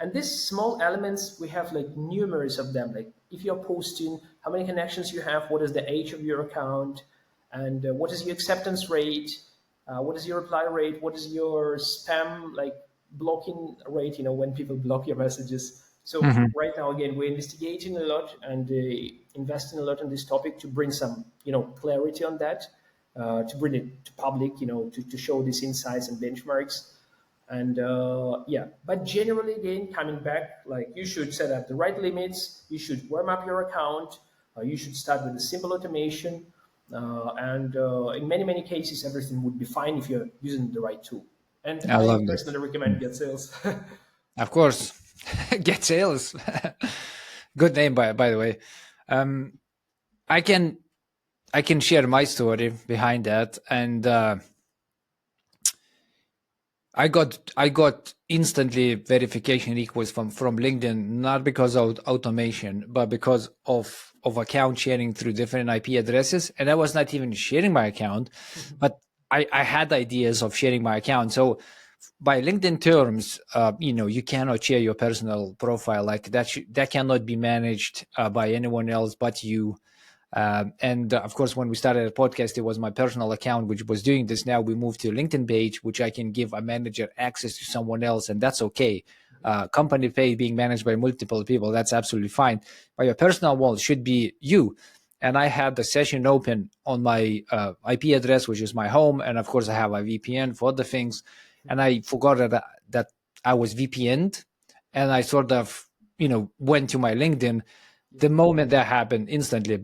And these small elements, we have like numerous of them. Like if you're posting, how many connections you have, what is the age of your account, and what is your acceptance rate, what is your reply rate, what is your spam like blocking rate, when people block your messages. So right now, again, we're investigating a lot and investing a lot in this topic to bring some, clarity on that, to bring it to public, to show these insights and benchmarks. And but generally, again, coming back, like you should set up the right limits, you should warm up your account, you should start with a simple automation, and in many cases, everything would be fine if you're using the right tool. And I I love personally recommend Get Sales. Of course. Get Sales. Good name, by the way. I can share my story behind that, and I got instantly verification requests from LinkedIn, not because of automation, but because of account sharing through different IP addresses. And I was not even sharing my account, but I had ideas of sharing my account. So by LinkedIn terms, you cannot share your personal profile like that. That cannot be managed by anyone else but you. And of course, when we started a podcast, it was my personal account which was doing this. Now we moved to a LinkedIn page, which I can give a manager access to someone else, and that's okay. Company page being managed by multiple people, that's absolutely fine. But your personal one should be you. And I had the session open on my IP address, which is my home, and of course I have a VPN for other things. And I forgot that I was VPN'd, and I sort of went to my LinkedIn. The moment that happened, instantly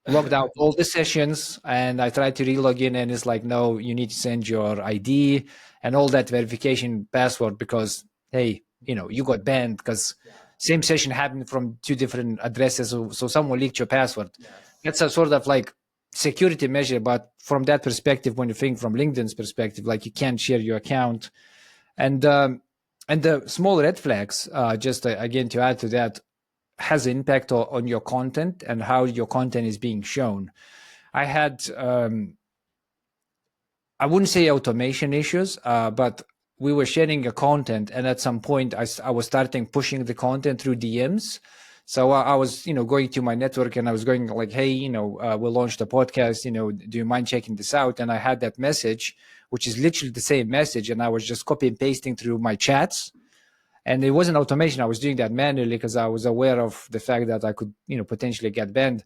logged out all the sessions, and I tried to re-log in, and it's like, no, you need to send your ID and all that verification password because, hey, you got banned because same session happened from two different addresses. So someone leaked your password. That's a sort of like security measure. But from that perspective, when you think from LinkedIn's perspective, like you can't share your account. And the small red flags, just again, to add to that, has impact on your content and how your content is being shown. I had, I wouldn't say automation issues, but we were sharing a content, and at some point I was starting pushing the content through DMs. So I was, going to my network, and I was going like, hey, we'll launch the podcast, do you mind checking this out? And I had that message, which is literally the same message, and I was just copy and pasting through my chats. And it wasn't automation. I was doing that manually because I was aware of the fact that I could, potentially get banned.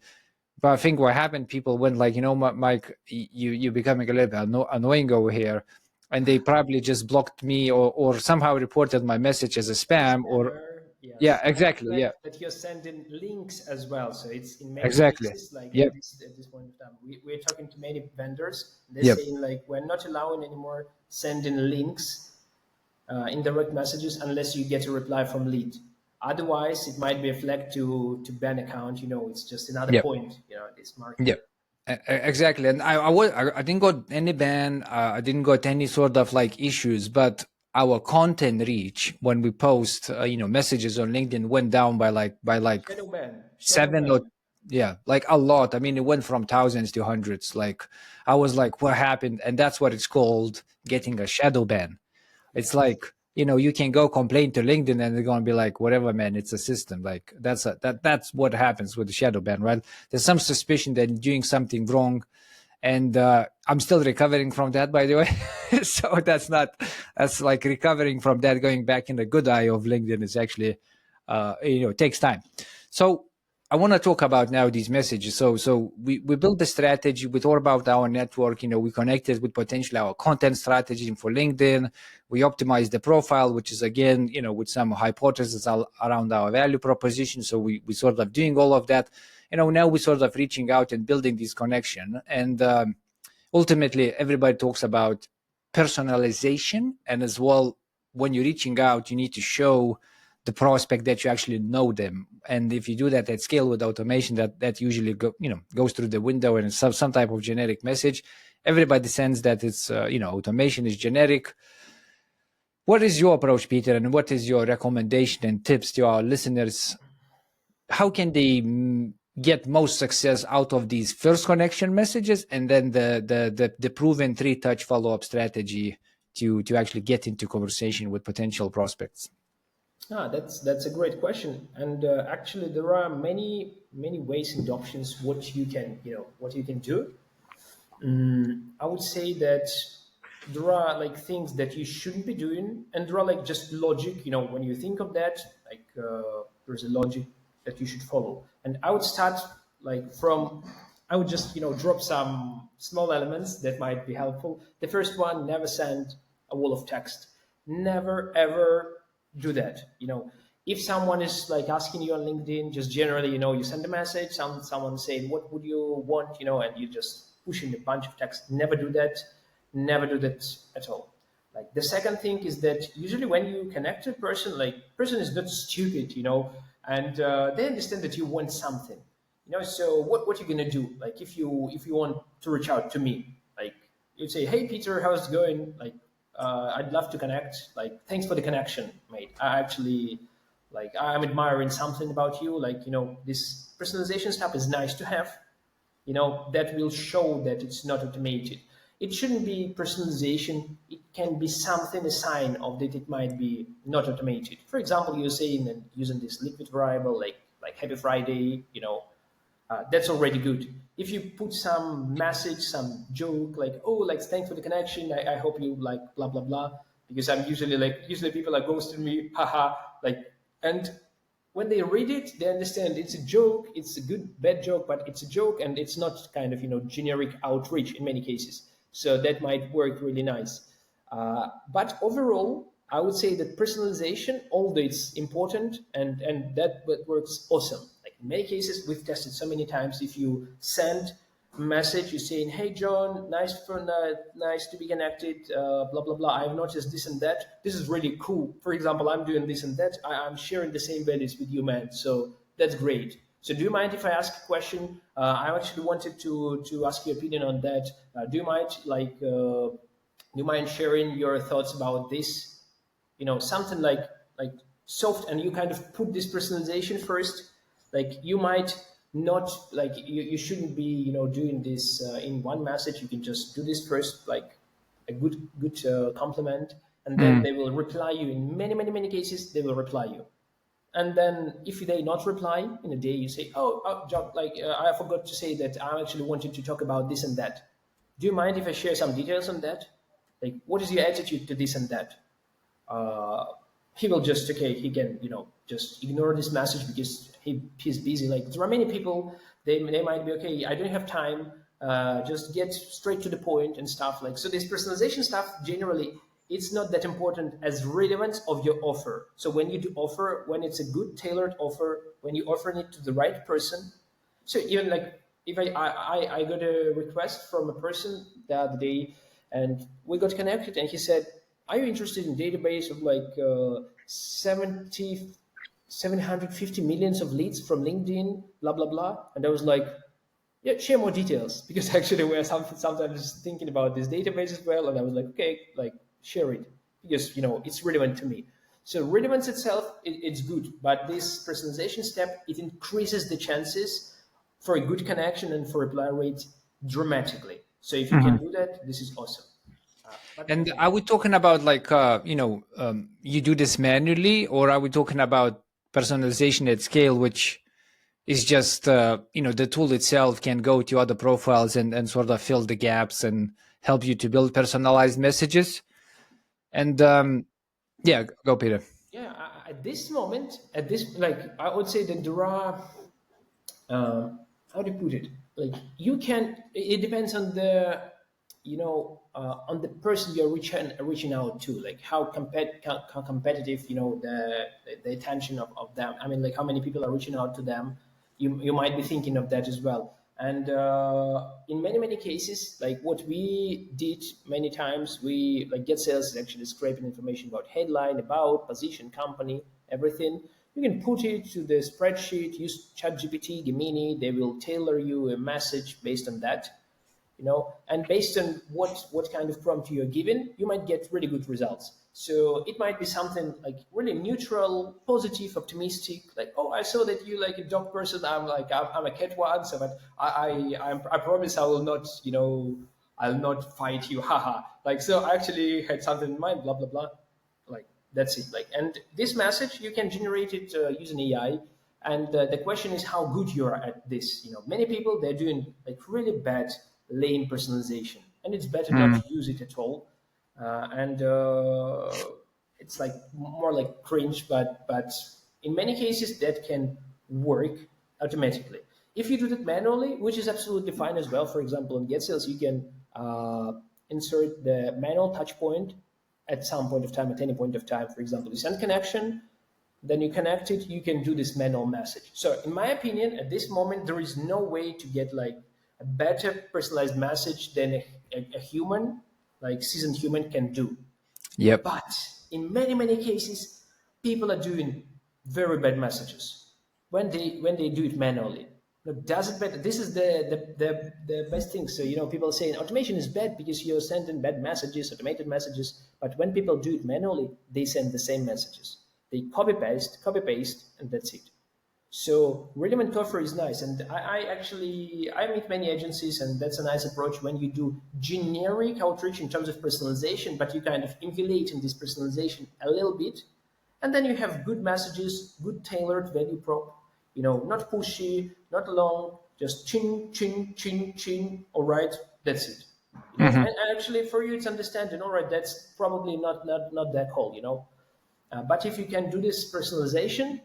But I think what happened, people went like, Mike, you're becoming a little bit annoying over here. And they probably just blocked me or somehow reported my message as a spam or, yeah, Yes, and exactly. Yeah, that you're sending links as well. So it's in many exactly. cases, like Yep. at this point of time, we're talking to many vendors. They're Yep. saying like we're not allowing anymore sending links in direct messages unless you get a reply from lead. Otherwise, it might be a flag to ban account. It's just another Yep. point. This market. Yep. Exactly. And I didn't got any ban. I didn't got any sort of like issues, but our content reach when we post, messages on LinkedIn went down by Shadow ban. Shadow seven or ban. yeah, like a lot. I mean, it went from thousands to hundreds. Like I was like, what happened? And that's what it's called, getting a shadow ban. It's like, you can go complain to LinkedIn and they're going to be like, whatever, man, it's a system. Like that's what happens with the shadow ban, right? There's some suspicion that you're doing something wrong. And I'm still recovering from that, by the way. So that's like recovering from that, going back in the good eye of LinkedIn is actually, it takes time. So I want to talk about now these messages. So we built the strategy. We thought about our network. We connected with potentially our content strategy for LinkedIn. We optimized the profile, which is again, with some hypotheses around our value proposition. So we sort of doing all of that. Now we're sort of reaching out and building this connection. And ultimately, everybody talks about personalization, and as well, when you're reaching out, you need to show the prospect that you actually know them. And if you do that at scale with automation, that usually goes through the window, and it's some type of generic message. Everybody sends that it's automation is generic. What is your approach, Peter, and what is your recommendation and tips to our listeners? How can they get most success out of these first connection messages, and then the proven 3-touch follow-up strategy to actually get into conversation with potential prospects? That's a great question, and actually there are many ways and options what you can do. I would say that there are like things that you shouldn't be doing, and there are like just logic. When you think of that, like there's a logic that you should follow. And I would start like from, I would just drop some small elements that might be helpful. The first one: never send a wall of text. Never ever do that. If someone is like asking you on LinkedIn, just generally, you send a message, someone saying, what would you want, and you just push in a bunch of text. Never do that. Never do that at all. Like the second thing is that usually when you connect to a person, like person is not stupid, and they understand that you want something, so what you're gonna do? Like if you want to reach out to me, like you'd say, hey Peter, how's it going? Like I'd love to connect. Like thanks for the connection, mate. I actually like I'm admiring something about you. Like this personalization stuff is nice to have. That will show that it's not automated. it shouldn't be personalization. It can be something, a sign of that it might be not automated. For example, you're saying and using this liquid variable like Happy Friday, that's already good. If you put some message, some joke like, oh, like thanks for the connection. I hope you like blah blah blah. Because I'm usually people are ghosting me, haha, like, and when they read it, they understand it's a joke. It's a good bad joke, but it's a joke, and it's not kind of generic outreach in many cases. So that might work really nice. But overall, I would say that personalization, although it's important and that works awesome. Like in many cases, we've tested so many times. If you send a message, you're saying, "Hey John, nice to be connected. Blah blah blah. I've noticed this and that. This is really cool. For example, I'm doing this and that. I'm sharing the same values with you, man. So that's great. So do you mind if I ask a question? I actually wanted to ask your opinion on that. Do you mind do you mind sharing your thoughts about this? Something like soft, and you kind of put this personalization first. Like you might not like you shouldn't be doing this in one message. You can just do this first, like a good compliment, and then they will reply you. In many cases, they will reply you. And then if they not reply in a day, you say, oh John, I forgot to say that I actually wanted to talk about this and that. Do you mind if I share some details on that? Like, what is your attitude to this and that? He will just, okay, he can just ignore this message because he's busy. Like there are many people, they might be, okay, I don't have time, just get straight to the point and stuff. Like, so this personalization stuff, generally it's not that important as relevance of your offer. So when you do offer, when it's a good tailored offer, when you offering it to the right person. So even like if I got a request from a person the other day, and we got connected, and he said, are you interested in database of like 750 millions of leads from LinkedIn, blah, blah, blah. And I was like, yeah, share more details. Because actually we're sometimes thinking about this database as well. And I was like, okay, like share it because, it's relevant to me. So relevance itself, it's good. But this personalization step, it increases the chances for a good connection and for reply rate dramatically. So if you can do that, this is awesome. And are we talking about like, you do this manually, or are we talking about personalization at scale, which is just, the tool itself can go to other profiles and sort of fill the gaps and help you to build personalized messages? And yeah, go Peter. Yeah, at this moment, I would say that there are, how do you put it? Like you can, it depends on the, on the person you're reaching out to, like how competitive, the attention of them. I mean, like how many people are reaching out to them. You might be thinking of that as well. And in many cases, like what we did many times, we like Get Sales is actually scraping information about headline, about position, company, everything. You can put it to the spreadsheet, use ChatGPT, Gemini. They will tailor you a message based on that, and based on what kind of prompt you're given, you might get really good results. So it might be something like really neutral, positive, optimistic, like, oh, I saw that you like a dog person. I'm a cat one, so but I promise I will not, I'll not fight you, haha. Like, so I actually had something in mind, blah blah blah. Like that's it. Like, and this message you can generate it using AI. And the question is how good you are at this. Many people, they're doing like really bad, lame personalization, and it's better not to use it at all. And it's like more like cringe, but in many cases that can work automatically. If you do that manually, which is absolutely fine as well. For example, in Get Sales, you can insert the manual touch point at some point of time, at any point of time. For example, you send connection, then you connect it, you can do this manual message. So in my opinion, at this moment, there is no way to get like a better personalized message than a human, like seasoned human can do. Yep. But in many cases, people are doing very bad messages when they do it manually. Look, does it better? This is the best thing. So, people are saying automation is bad because you're sending bad messages, automated messages. But when people do it manually, they send the same messages. They copy paste, and that's it. So relevant offer is nice, and I actually I meet many agencies, and that's a nice approach when you do generic outreach in terms of personalization, but you kind of inflate in this personalization a little bit, and then you have good messages, good tailored value prop. Not pushy, not long, just chin chin chin chin. All right, that's it. And actually for you it's understanding. All right, that's probably not that whole. But if you can do this personalization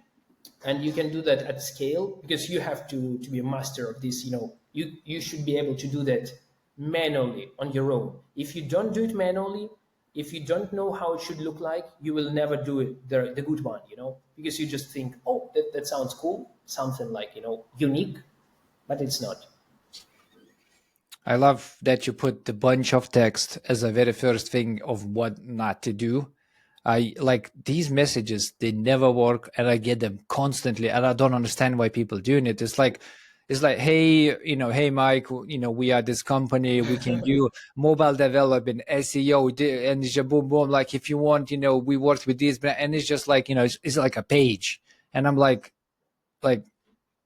and you can do that at scale because you have to be a master of this, you should be able to do that manually on your own. If you don't do it manually, if you don't know how it should look like, you will never do it the good one, because you just think, oh, that sounds cool, something like, unique, but it's not. I love that you put the bunch of text as a very first thing of what not to do. I like these messages, they never work, and I get them constantly, and I don't understand why people doing it. It's like, hey, hey Mike, we are this company, we can do mobile development, SEO, and it's just boom boom. Like if you want, we worked with this, and it's just like, it's like a page, and I'm like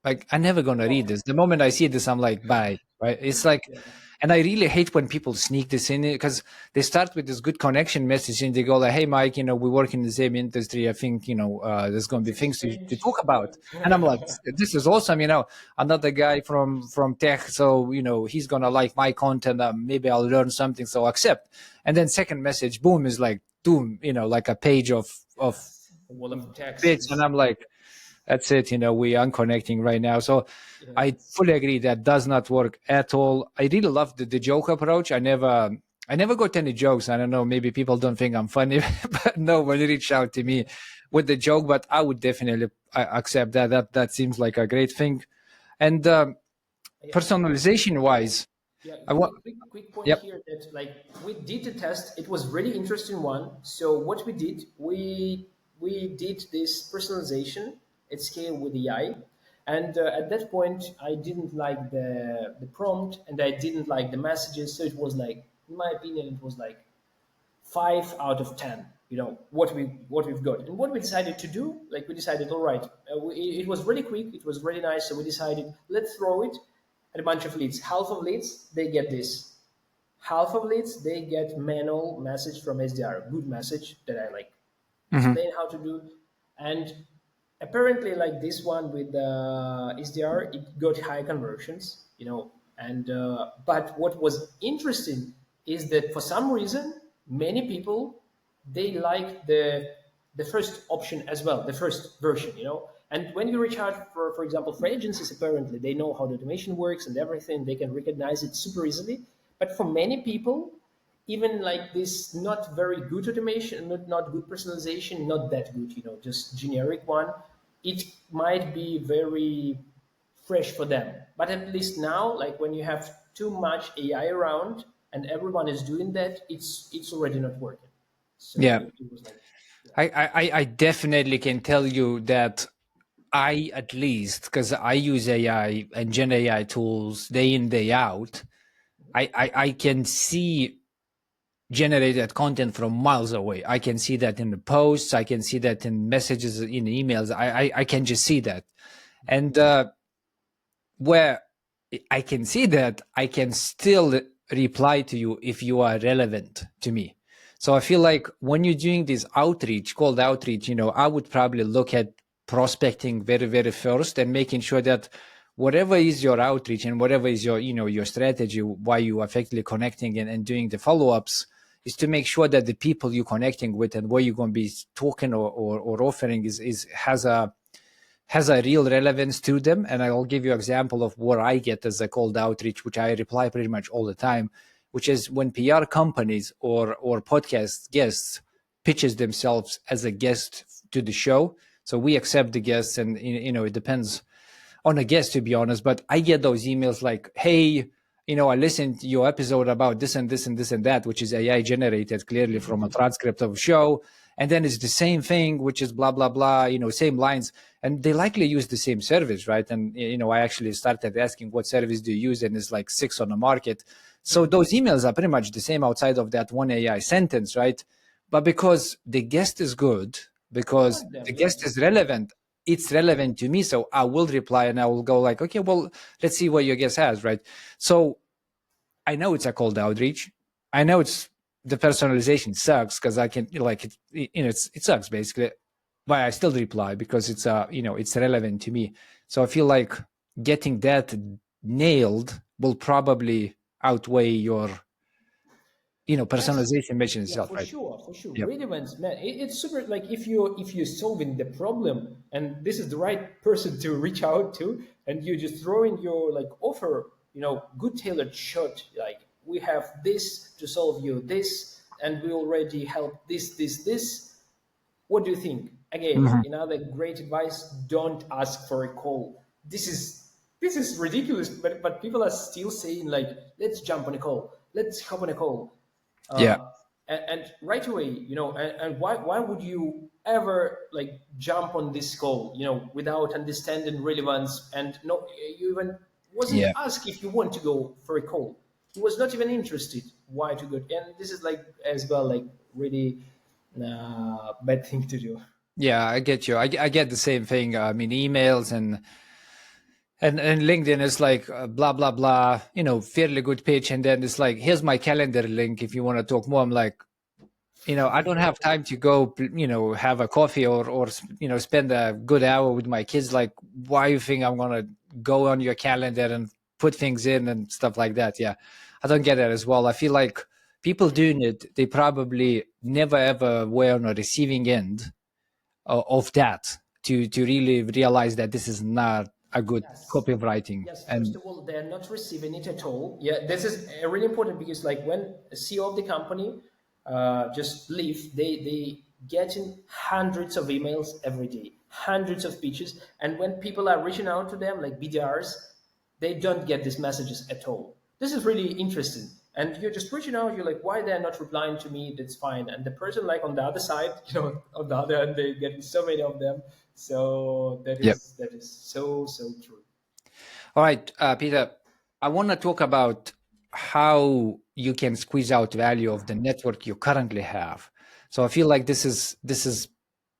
I'm never gonna read this. The moment I see this, I'm like, bye. Right? It's like, and I really hate when people sneak this in because they start with this good connection message and they go like, "Hey, Mike, we work in the same industry. I think there's gonna be things to talk about." And I'm like, "This is awesome." Another guy from tech, so he's gonna like my content. Maybe I'll learn something. So accept. And then second message, boom, is like, boom, like a page of A wall of text bits, and is, I'm like, that's it. We unconnecting right now. So yeah. I fully agree that does not work at all. I really love the joke approach. I never got any jokes. I don't know. Maybe people don't think I'm funny, but nobody reached out to me with the joke. But I would definitely accept that. That seems like a great thing. And Yeah, personalization wise, yeah, I want. quick point Yep. here that like we did a test. It was really interesting one. So what we did, we did this personalization at scale with AI, and at that point I didn't like the prompt and I didn't like the messages. So it was like, in my opinion, it was like 5 out of 10. What we've got and what we decided to do. Like we decided, all right, it was really quick, it was really nice. So we decided, let's throw it at a bunch of leads. Half of leads they get this, half of leads they get manual message from SDR, good message that I like explain how to do. And apparently like this one with SDR, it got high conversions, and but what was interesting is that for some reason many people, they like the first option as well, the first version, and when you reach out for example for agencies, apparently they know how the automation works and everything, they can recognize it super easily. But for many people, even like this not very good automation, not good personalization, not that good, just generic one, it might be very fresh for them. But at least now, like when you have too much AI around and everyone is doing that, it's already not working. So Yeah. it was like, yeah, I definitely can tell you that I, at least, because I use AI and Gen AI tools day in, day out, I can see generated content from miles away. I can see that in the posts. I can see that in messages, in emails. I can just see that. And where I can see that, I can still reply to you if you are relevant to me. So I feel like when you're doing this outreach, cold outreach, I would probably look at prospecting very, very first and making sure that whatever is your outreach and whatever is your, your strategy, why you are effectively connecting and doing the follow-ups, is to make sure that the people you're connecting with and what you're going to be talking or offering has a real relevance to them. And I'll give you an example of what I get as a cold outreach, which I reply pretty much all the time, which is when PR companies or podcast guests pitches themselves as a guest to the show. So we accept the guests, and it depends on a guest, to be honest. But I get those emails like, "Hey, I listened to your episode about this and this and this and that," which is AI generated clearly from a transcript of a show. And then it's the same thing, which is blah, blah, blah, same lines. And they likely use the same service, right? And, I actually started asking, what service do you use? And it's like 6 on the market. So those emails are pretty much the same outside of that one AI sentence, right? But because the guest is good, I because like them. the Yeah, guest is relevant, it's relevant to me. So I will reply and I will go like, okay, well, let's see what your guest has, right? So I know it's a cold outreach. I know it's the personalization sucks because I can like it sucks basically, but I still reply because it's it's relevant to me. So I feel like getting that nailed will probably outweigh your Yes. personalization mission Yeah, itself, for right? sure, for sure. Yep. Relevance, man. It's super. Like if you're solving the problem, and this is the right person to reach out to, and you just throw in your like offer, good tailored shot. Like we have this to solve you this, and we already help this. What do you think? Again, Mhm. another great advice: don't ask for a call. This is ridiculous, but people are still saying like, let's jump on a call, let's hop on a call, Yeah. and right away, and why would you ever like jump on this call, without understanding relevance, and no, you even wasn't Yeah. asked if you want to go for a call. He was not even interested. Why to go? And this is like as well, like really bad thing to do. Yeah, I get you. I get the same thing. I mean, emails and LinkedIn is like blah blah blah, fairly good pitch, and then it's like, here's my calendar link if you want to talk more. I'm like, I don't have time to go, have a coffee or spend a good hour with my kids. Like, why you think I'm gonna go on your calendar and put things in and stuff like that? Yeah, I don't get it as well. I feel like people doing it, they probably never ever were on a receiving end of that to really realize that this is not a good Yes. copywriting. Yes, first And of all, they're not receiving it at all. Yeah, this is really important because, like, when a CEO of the company just leave, they get in hundreds of emails every day, hundreds of pitches, and when people are reaching out to them, like BDRs, they don't get these messages at all. This is really interesting. And you're just reaching out, you're like, why they're not replying to me? That's fine. And the person like on the other side, on the other end, they're getting so many of them. So that yep. is that is so true. All right, Peter, I want to talk about how you can squeeze out value of the network you currently have. So I feel like this is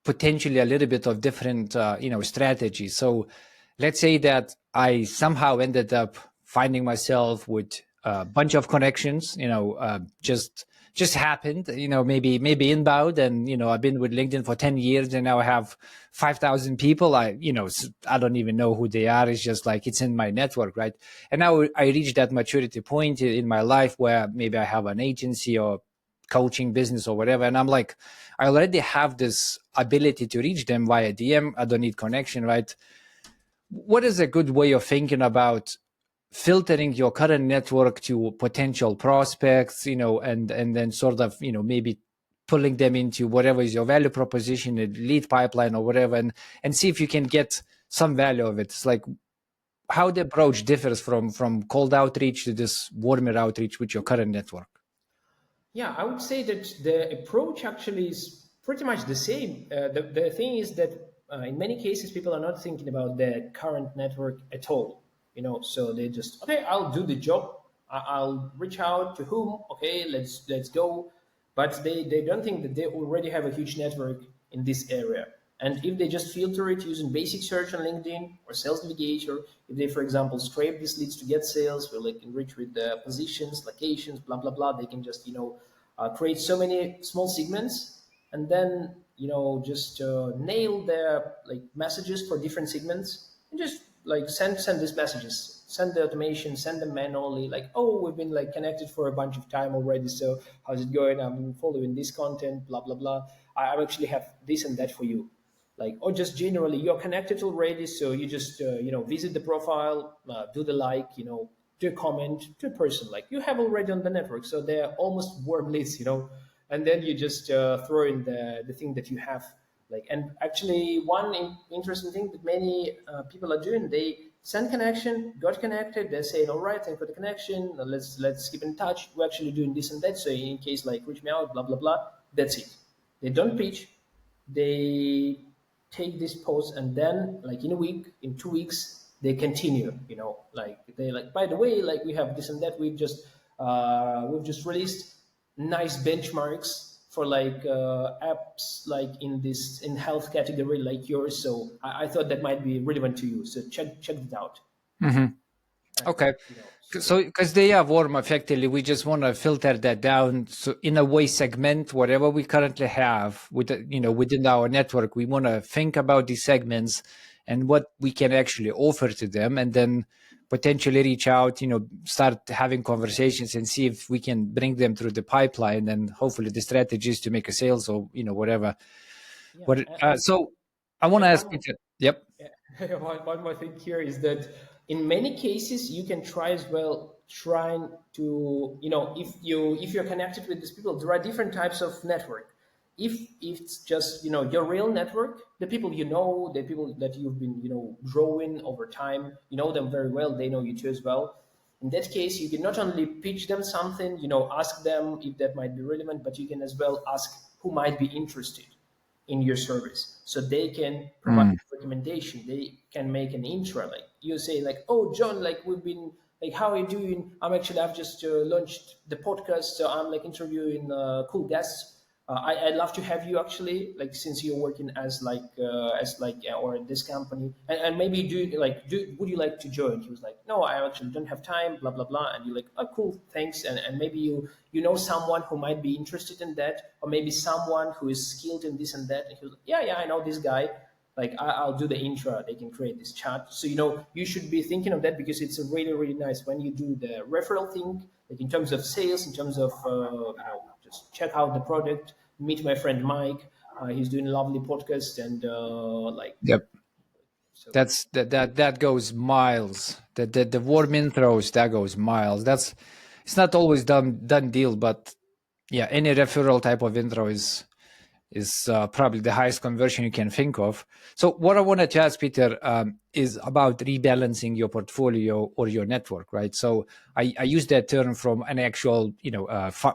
potentially a little bit of different strategy. So let's say that I somehow ended up finding myself with a bunch of connections, just happened, maybe inbound, and I've been with LinkedIn for 10 years and now I have 5,000 people. I don't even know who they are. It's just like it's in my network, right? And now I reached that maturity point in my life where maybe I have an agency or coaching business or whatever, and I'm like, I already have this ability to reach them via DM. I don't need connection, right? What is a good way of thinking about filtering your current network to potential prospects, and then sort of, maybe pulling them into whatever is your value proposition, a lead pipeline or whatever, and see if you can get some value of it. It's like how the approach differs from cold outreach to this warmer outreach with your current network. Yeah, I would say that the approach actually is pretty much the same. The thing is that in many cases, people are not thinking about their current network at all. So they just, okay, I'll do the job. I'll reach out to whom. Okay, let's go. But they don't think that they already have a huge network in this area. And if they just filter it using basic search on LinkedIn or Sales Navigator, if they, for example, scrape these leads to get sales, where they can reach with the positions, locations, blah, blah, blah, they can just, create so many small segments and then, just nail their like messages for different segments and just like send these messages, send the automation, send them manually, like, oh, we've been like connected for a bunch of time already, so how's it going? I'm following this content, blah blah blah. I actually have this and that for you, like, or just generally you're connected already, so you just visit the profile, do the like, do a comment to a person like you have already on the network, so they're almost warm leads, and then you just throw in the thing that you have, like. And actually one interesting thing that many people are doing, they send connection, got connected, they're saying, all right, thank you for the connection, let's keep in touch, we're actually doing this and that, so in case like reach me out, blah blah blah. That's it. They don't pitch. They take this post and then like in a week, in 2 weeks, they continue, like they like, by the way, like we have this and that, we've just released nice benchmarks for like apps like in health category like yours. So I thought that might be relevant to you. So check it out. Hmm. And Okay. so So, because they are warm, effectively, we just want to filter that down. So, in a way, segment whatever we currently have with within our network. We want to think about these segments and what we can actually offer to them, and then potentially reach out. Start having conversations and see if we can bring them through the pipeline. And hopefully, the strategy is to make a sales or whatever. yeah, What? So, I want to and ask Peter. Yep. yeah, one more thing here is that in many cases you can try as well trying to if you're connected with these people, there are different types of network. If it's just your real network, the people the people that you've been growing over time, you know them very well, they know you too as well. In that case, you can not only pitch them something, ask them if that might be relevant, but you can as well ask who might be interested in your service, so they can provide Mm. recommendation, they can make an intro, like you say like, oh John, like we've been like, how are you doing? I've just launched the podcast, so I'm like interviewing cool guests. I'd love to have you actually, like, since you're working as like or at this company, and maybe would you like to join? He was like, no, I actually don't have time, blah blah blah. And you're like, oh cool, thanks. And maybe you know someone who might be interested in that, or maybe someone who is skilled in this and that. And he was like, yeah, I know this guy. Like I'll do the intro. They can create this chat. So you should be thinking of that, because it's a really really nice when you do the referral thing, like in terms of sales, in terms of just check out the product, meet my friend Mike. He's doing a lovely podcast, and like Yep. so. That goes miles. The warm intros, that goes miles. It's not always done deal, but yeah, any referral type of intro is probably the highest conversion you can think of. So what I wanted to ask Peter is about rebalancing your portfolio or your network, right? So I use that term from an actual,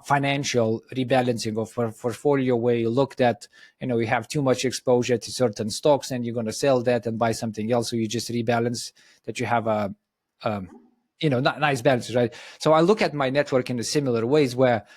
financial rebalancing of portfolio, where you looked at, you have too much exposure to certain stocks and you're going to sell that and buy something else. So you just rebalance that you have a, not nice balance, right? So I look at my network in a similar ways, where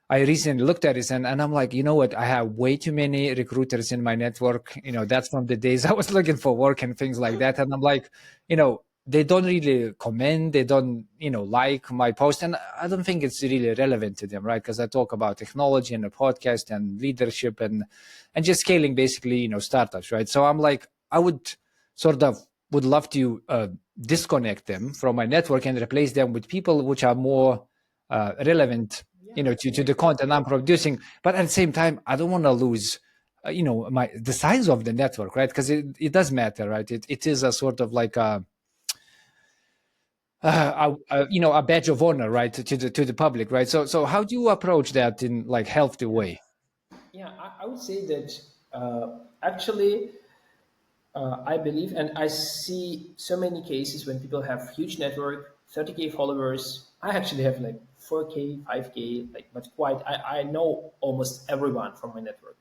I recently looked at it and I'm like, you know what? I have way too many recruiters in my network. That's from the days I was looking for work and things like that. And I'm like, they don't really comment. They don't, like my post. And I don't think it's really relevant to them, right? Because I talk about technology and a podcast and leadership and just scaling basically, startups, right? So I'm like, I would love to disconnect them from my network and replace them with people which are more relevant, to the content I'm producing. But at the same time, I don't want to lose, the size of the network, right? Because it does matter, right? It is a sort of like a badge of honor, right, to the public, right? So how do you approach that in like healthy way? Yeah, I would say that actually, I believe, and I see so many cases when people have huge network, 30K followers. I actually have like 4K, 5K, like, but quite, I know almost everyone from my network.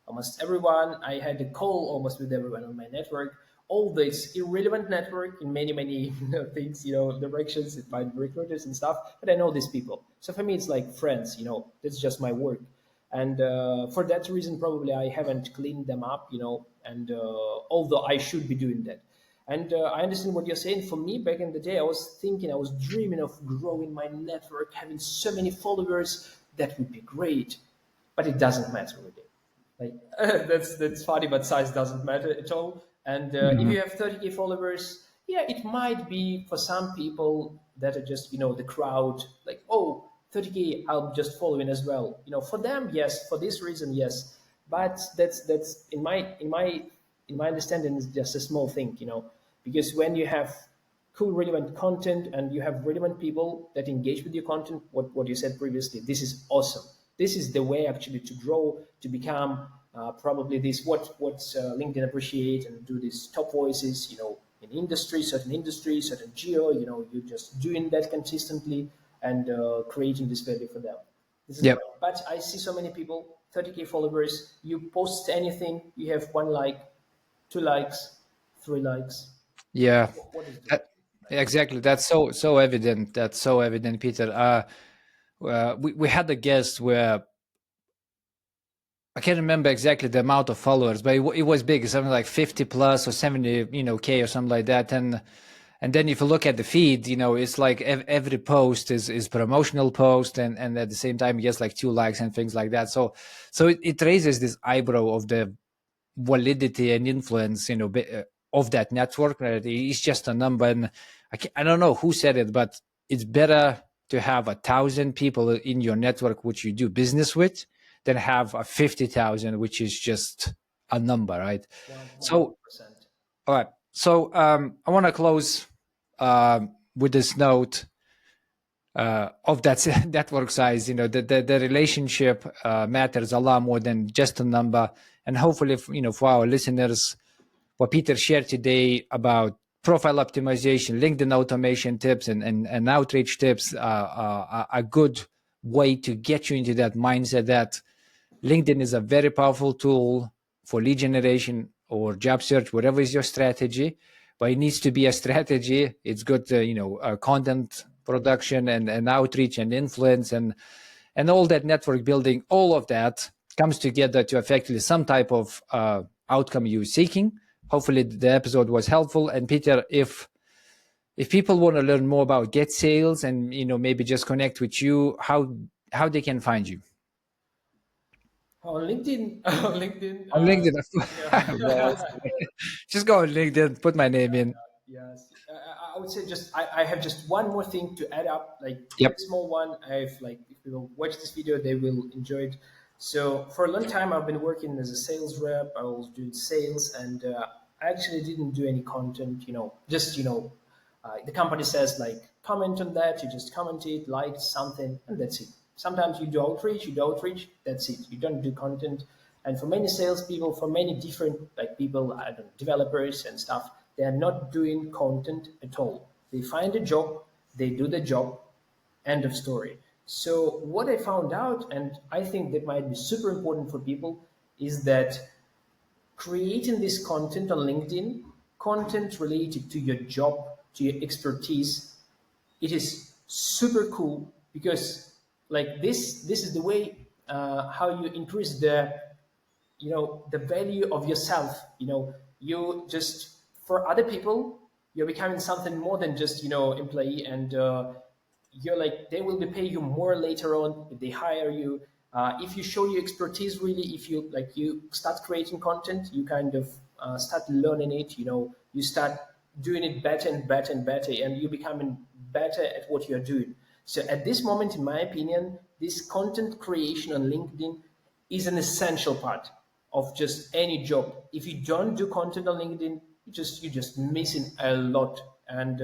Almost everyone. I had a call almost with everyone on my network. All this irrelevant network in many, many things, directions, it might be recruiters and stuff, but I know these people. So for me, it's like friends, that's just my work. And for that reason, probably I haven't cleaned them up, and although I should be doing that. And I understand what you're saying. For me, back in the day, I was thinking, I was dreaming of growing my network, having so many followers. That would be great, but it doesn't matter really. Like that's funny, but size doesn't matter at all. And if Mhm. you have 30K followers, yeah, it might be for some people that are just the crowd, like, oh, 30K, I'll just follow in as well. For them, yes, for this reason, yes. But that's in my understanding, is just a small thing, because when you have cool relevant content and you have relevant people that engage with your content, what you said previously, this is awesome. This is the way actually to grow, to become probably this what LinkedIn appreciate, and do these top voices, in industry, certain geo, you're just doing that consistently, and creating this value for them. This is Yep. what. But I see so many people, 30K followers, you post anything, you have one like, two likes, three likes. Yeah. What is doing? That- exactly. That's so evident. That's so evident, Peter. We had a guest where I can't remember exactly the amount of followers, but it was big, something like 50 plus or 70, K or something like that. And then if you look at the feed, it's like every post is promotional post, and at the same time, it gets like 2 likes and things like that. So it raises this eyebrow of the validity and influence, of that network. Right? It's just a number, and I don't know who said it, but it's better to have 1,000 people in your network which you do business with than have a 50,000, which is just a number, right? 100%. So, all right. So I want to close with this note of that network size. The relationship matters a lot more than just a number. And hopefully, for our listeners, what Peter shared today about profile optimization, LinkedIn automation tips, and outreach tips are a good way to get you into that mindset that LinkedIn is a very powerful tool for lead generation or job search, whatever is your strategy, but it needs to be a strategy. It's good, content production and outreach and influence and all that network building, all of that comes together to effectively some type of outcome you're seeking. Hopefully the episode was helpful. And Peter, if people want to learn more about Get Sales and maybe just connect with you, how they can find you? On LinkedIn, on LinkedIn, On LinkedIn. Well, yeah. just go on LinkedIn, put my name in. Yes, I would say just I have just one more thing to add up, like Yep. very small one. I've like if people watch this video, they will enjoy it. So for a long time, I've been working as a sales rep. I was doing sales, and I actually didn't do any content. Just the company says like comment on that. You just comment it, like something, and that's it. Sometimes you do outreach, that's it. You don't do content. And for many salespeople, for many different like people, I don't know, developers and stuff, they are not doing content at all. They find a job, they do the job, end of story. So what I found out, and I think that might be super important for people, is that creating this content on LinkedIn, content related to your job, to your expertise, it is super cool because like this is the way how you increase the value of yourself. You just for other people you're becoming something more than just employee, and you're like they will be paying you more later on if they hire you. If you show your expertise, really, if you start creating content, you kind of start learning it. You start doing it better and better and better, and you're becoming better at what you're doing. So at this moment, in my opinion, this content creation on LinkedIn is an essential part of just any job. If you don't do content on LinkedIn, you're just missing a lot. And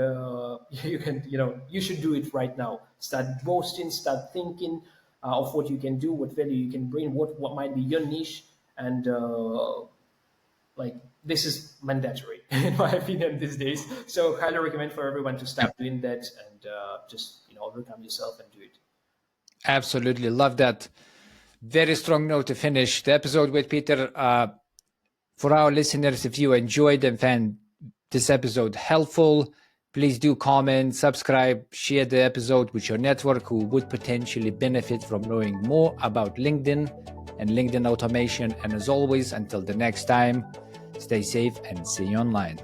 you should do it right now. Start boasting, start thinking of what you can do, what value you can bring, what might be your niche, and like this is mandatory in my opinion these days. So highly recommend for everyone to start doing that and just overcome yourself and do it. Absolutely. Love that. Very strong note to finish the episode with, Peter. For our listeners, if you enjoyed and found this episode helpful, please do comment, subscribe, share the episode with your network who would potentially benefit from knowing more about LinkedIn and LinkedIn automation. And as always, until the next time, stay safe and see you online.